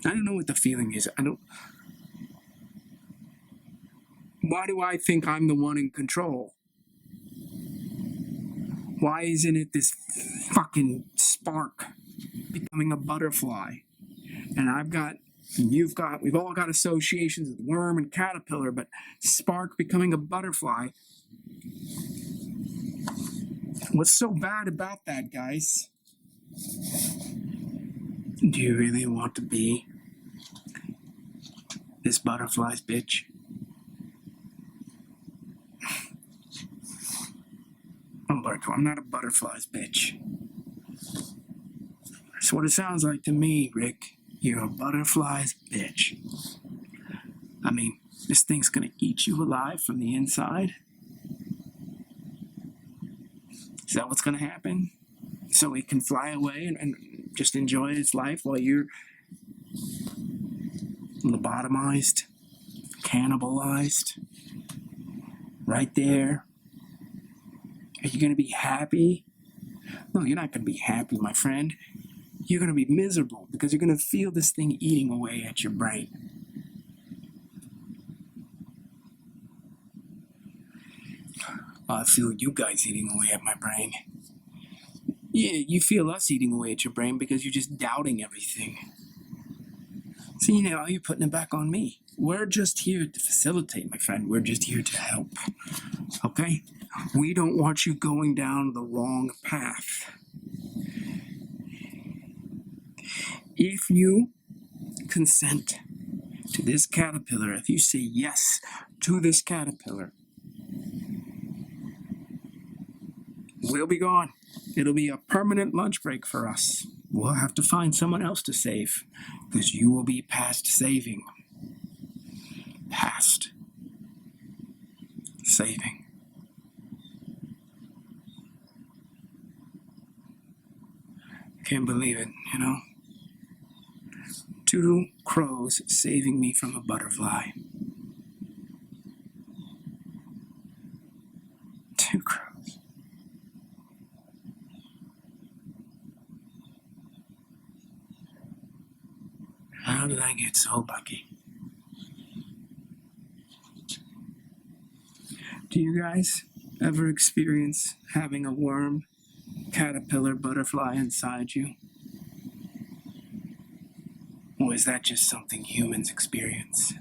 I don't know what the feeling is. Why do I think I'm the one in control? Why isn't it this fucking spark becoming a butterfly? And we've all got associations with worm and caterpillar, but spark becoming a butterfly. What's so bad about that, guys? Do you really want to be this butterfly's bitch? Umberto, I'm not a butterfly's bitch. That's what it sounds like to me, Rick. You're a butterfly's bitch. I mean, this thing's gonna eat you alive from the inside. Is that what's gonna happen? So it can fly away and just enjoy its life while you're lobotomized, cannibalized right there. Are you going to be happy? No, you're not going to be happy, my friend. You're going to be miserable because you're going to feel this thing eating away at your brain. I feel you guys eating away at my brain. Yeah, you feel us eating away at your brain because you're just doubting everything. See, now you're putting it back on me. We're just here to facilitate, my friend. We're just here to help. Okay? We don't want you going down the wrong path. If you consent to this caterpillar, if you say yes to this caterpillar, we'll be gone. It'll be a permanent lunch break for us. We'll have to find someone else to save, because you will be past saving. Past saving. Can't believe it, you know? 2 crows saving me from a butterfly. 2 crows. How did I get so lucky? Do you guys ever experience having a worm, caterpillar, butterfly inside you? Or is that just something humans experience?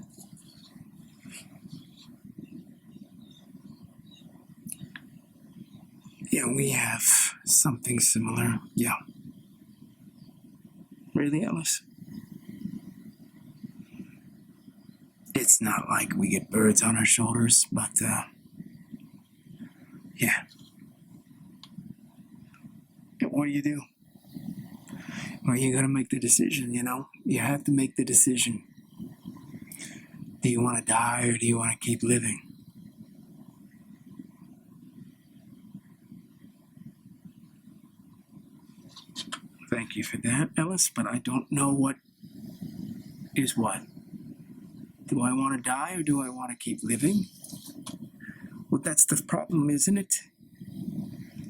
Yeah, we have something similar. Yeah. Really, Ellis? It's not like we get birds on our shoulders, but, yeah. What do you do? Well, you gotta make the decision, you know? You have to make the decision. Do you want to die or do you want to keep living? Thank you for that, Ellis, but I don't know what is what. Do I want to die or do I want to keep living? Well, that's the problem, isn't it?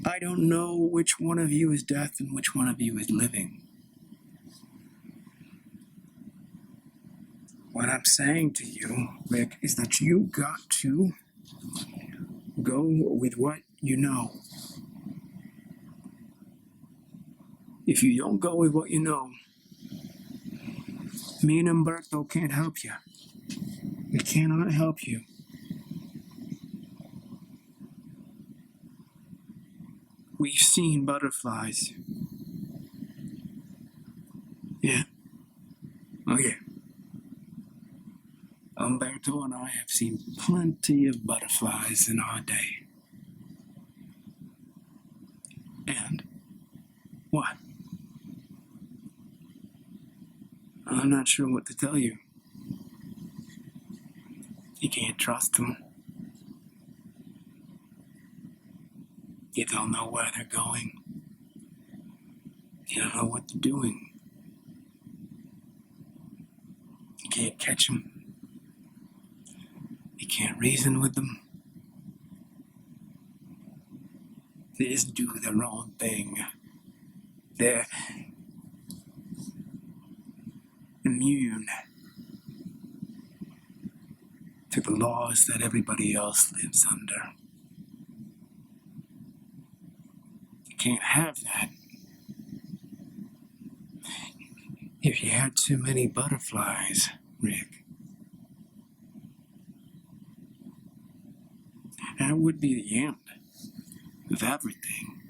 I don't know which one of you is death and which one of you is living. What I'm saying to you, Rick, is that you got to go with what you know. If you don't go with what you know, me and Umberto can't help you. We cannot help you. We've seen butterflies. Yeah. Oh, yeah. Umberto and I have seen plenty of butterflies in our day. And what? I'm not sure what to tell you. You can't trust them. You don't know where they're going. You don't know what they're doing. You can't catch them. You can't reason with them. They just do their own thing. They're immune to the laws that everybody else lives under. You can't have that. If you had too many butterflies, Rick, that would be the end of everything.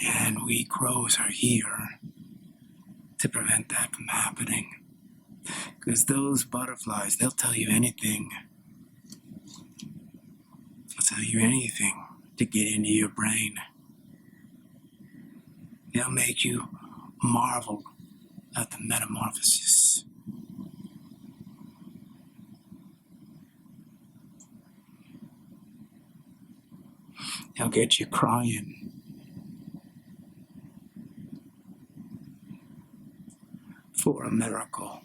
And we crows are here to prevent that from happening. Because those butterflies, they'll tell you anything. They'll tell you anything to get into your brain. They'll make you marvel at the metamorphosis. They'll get you crying. For a miracle.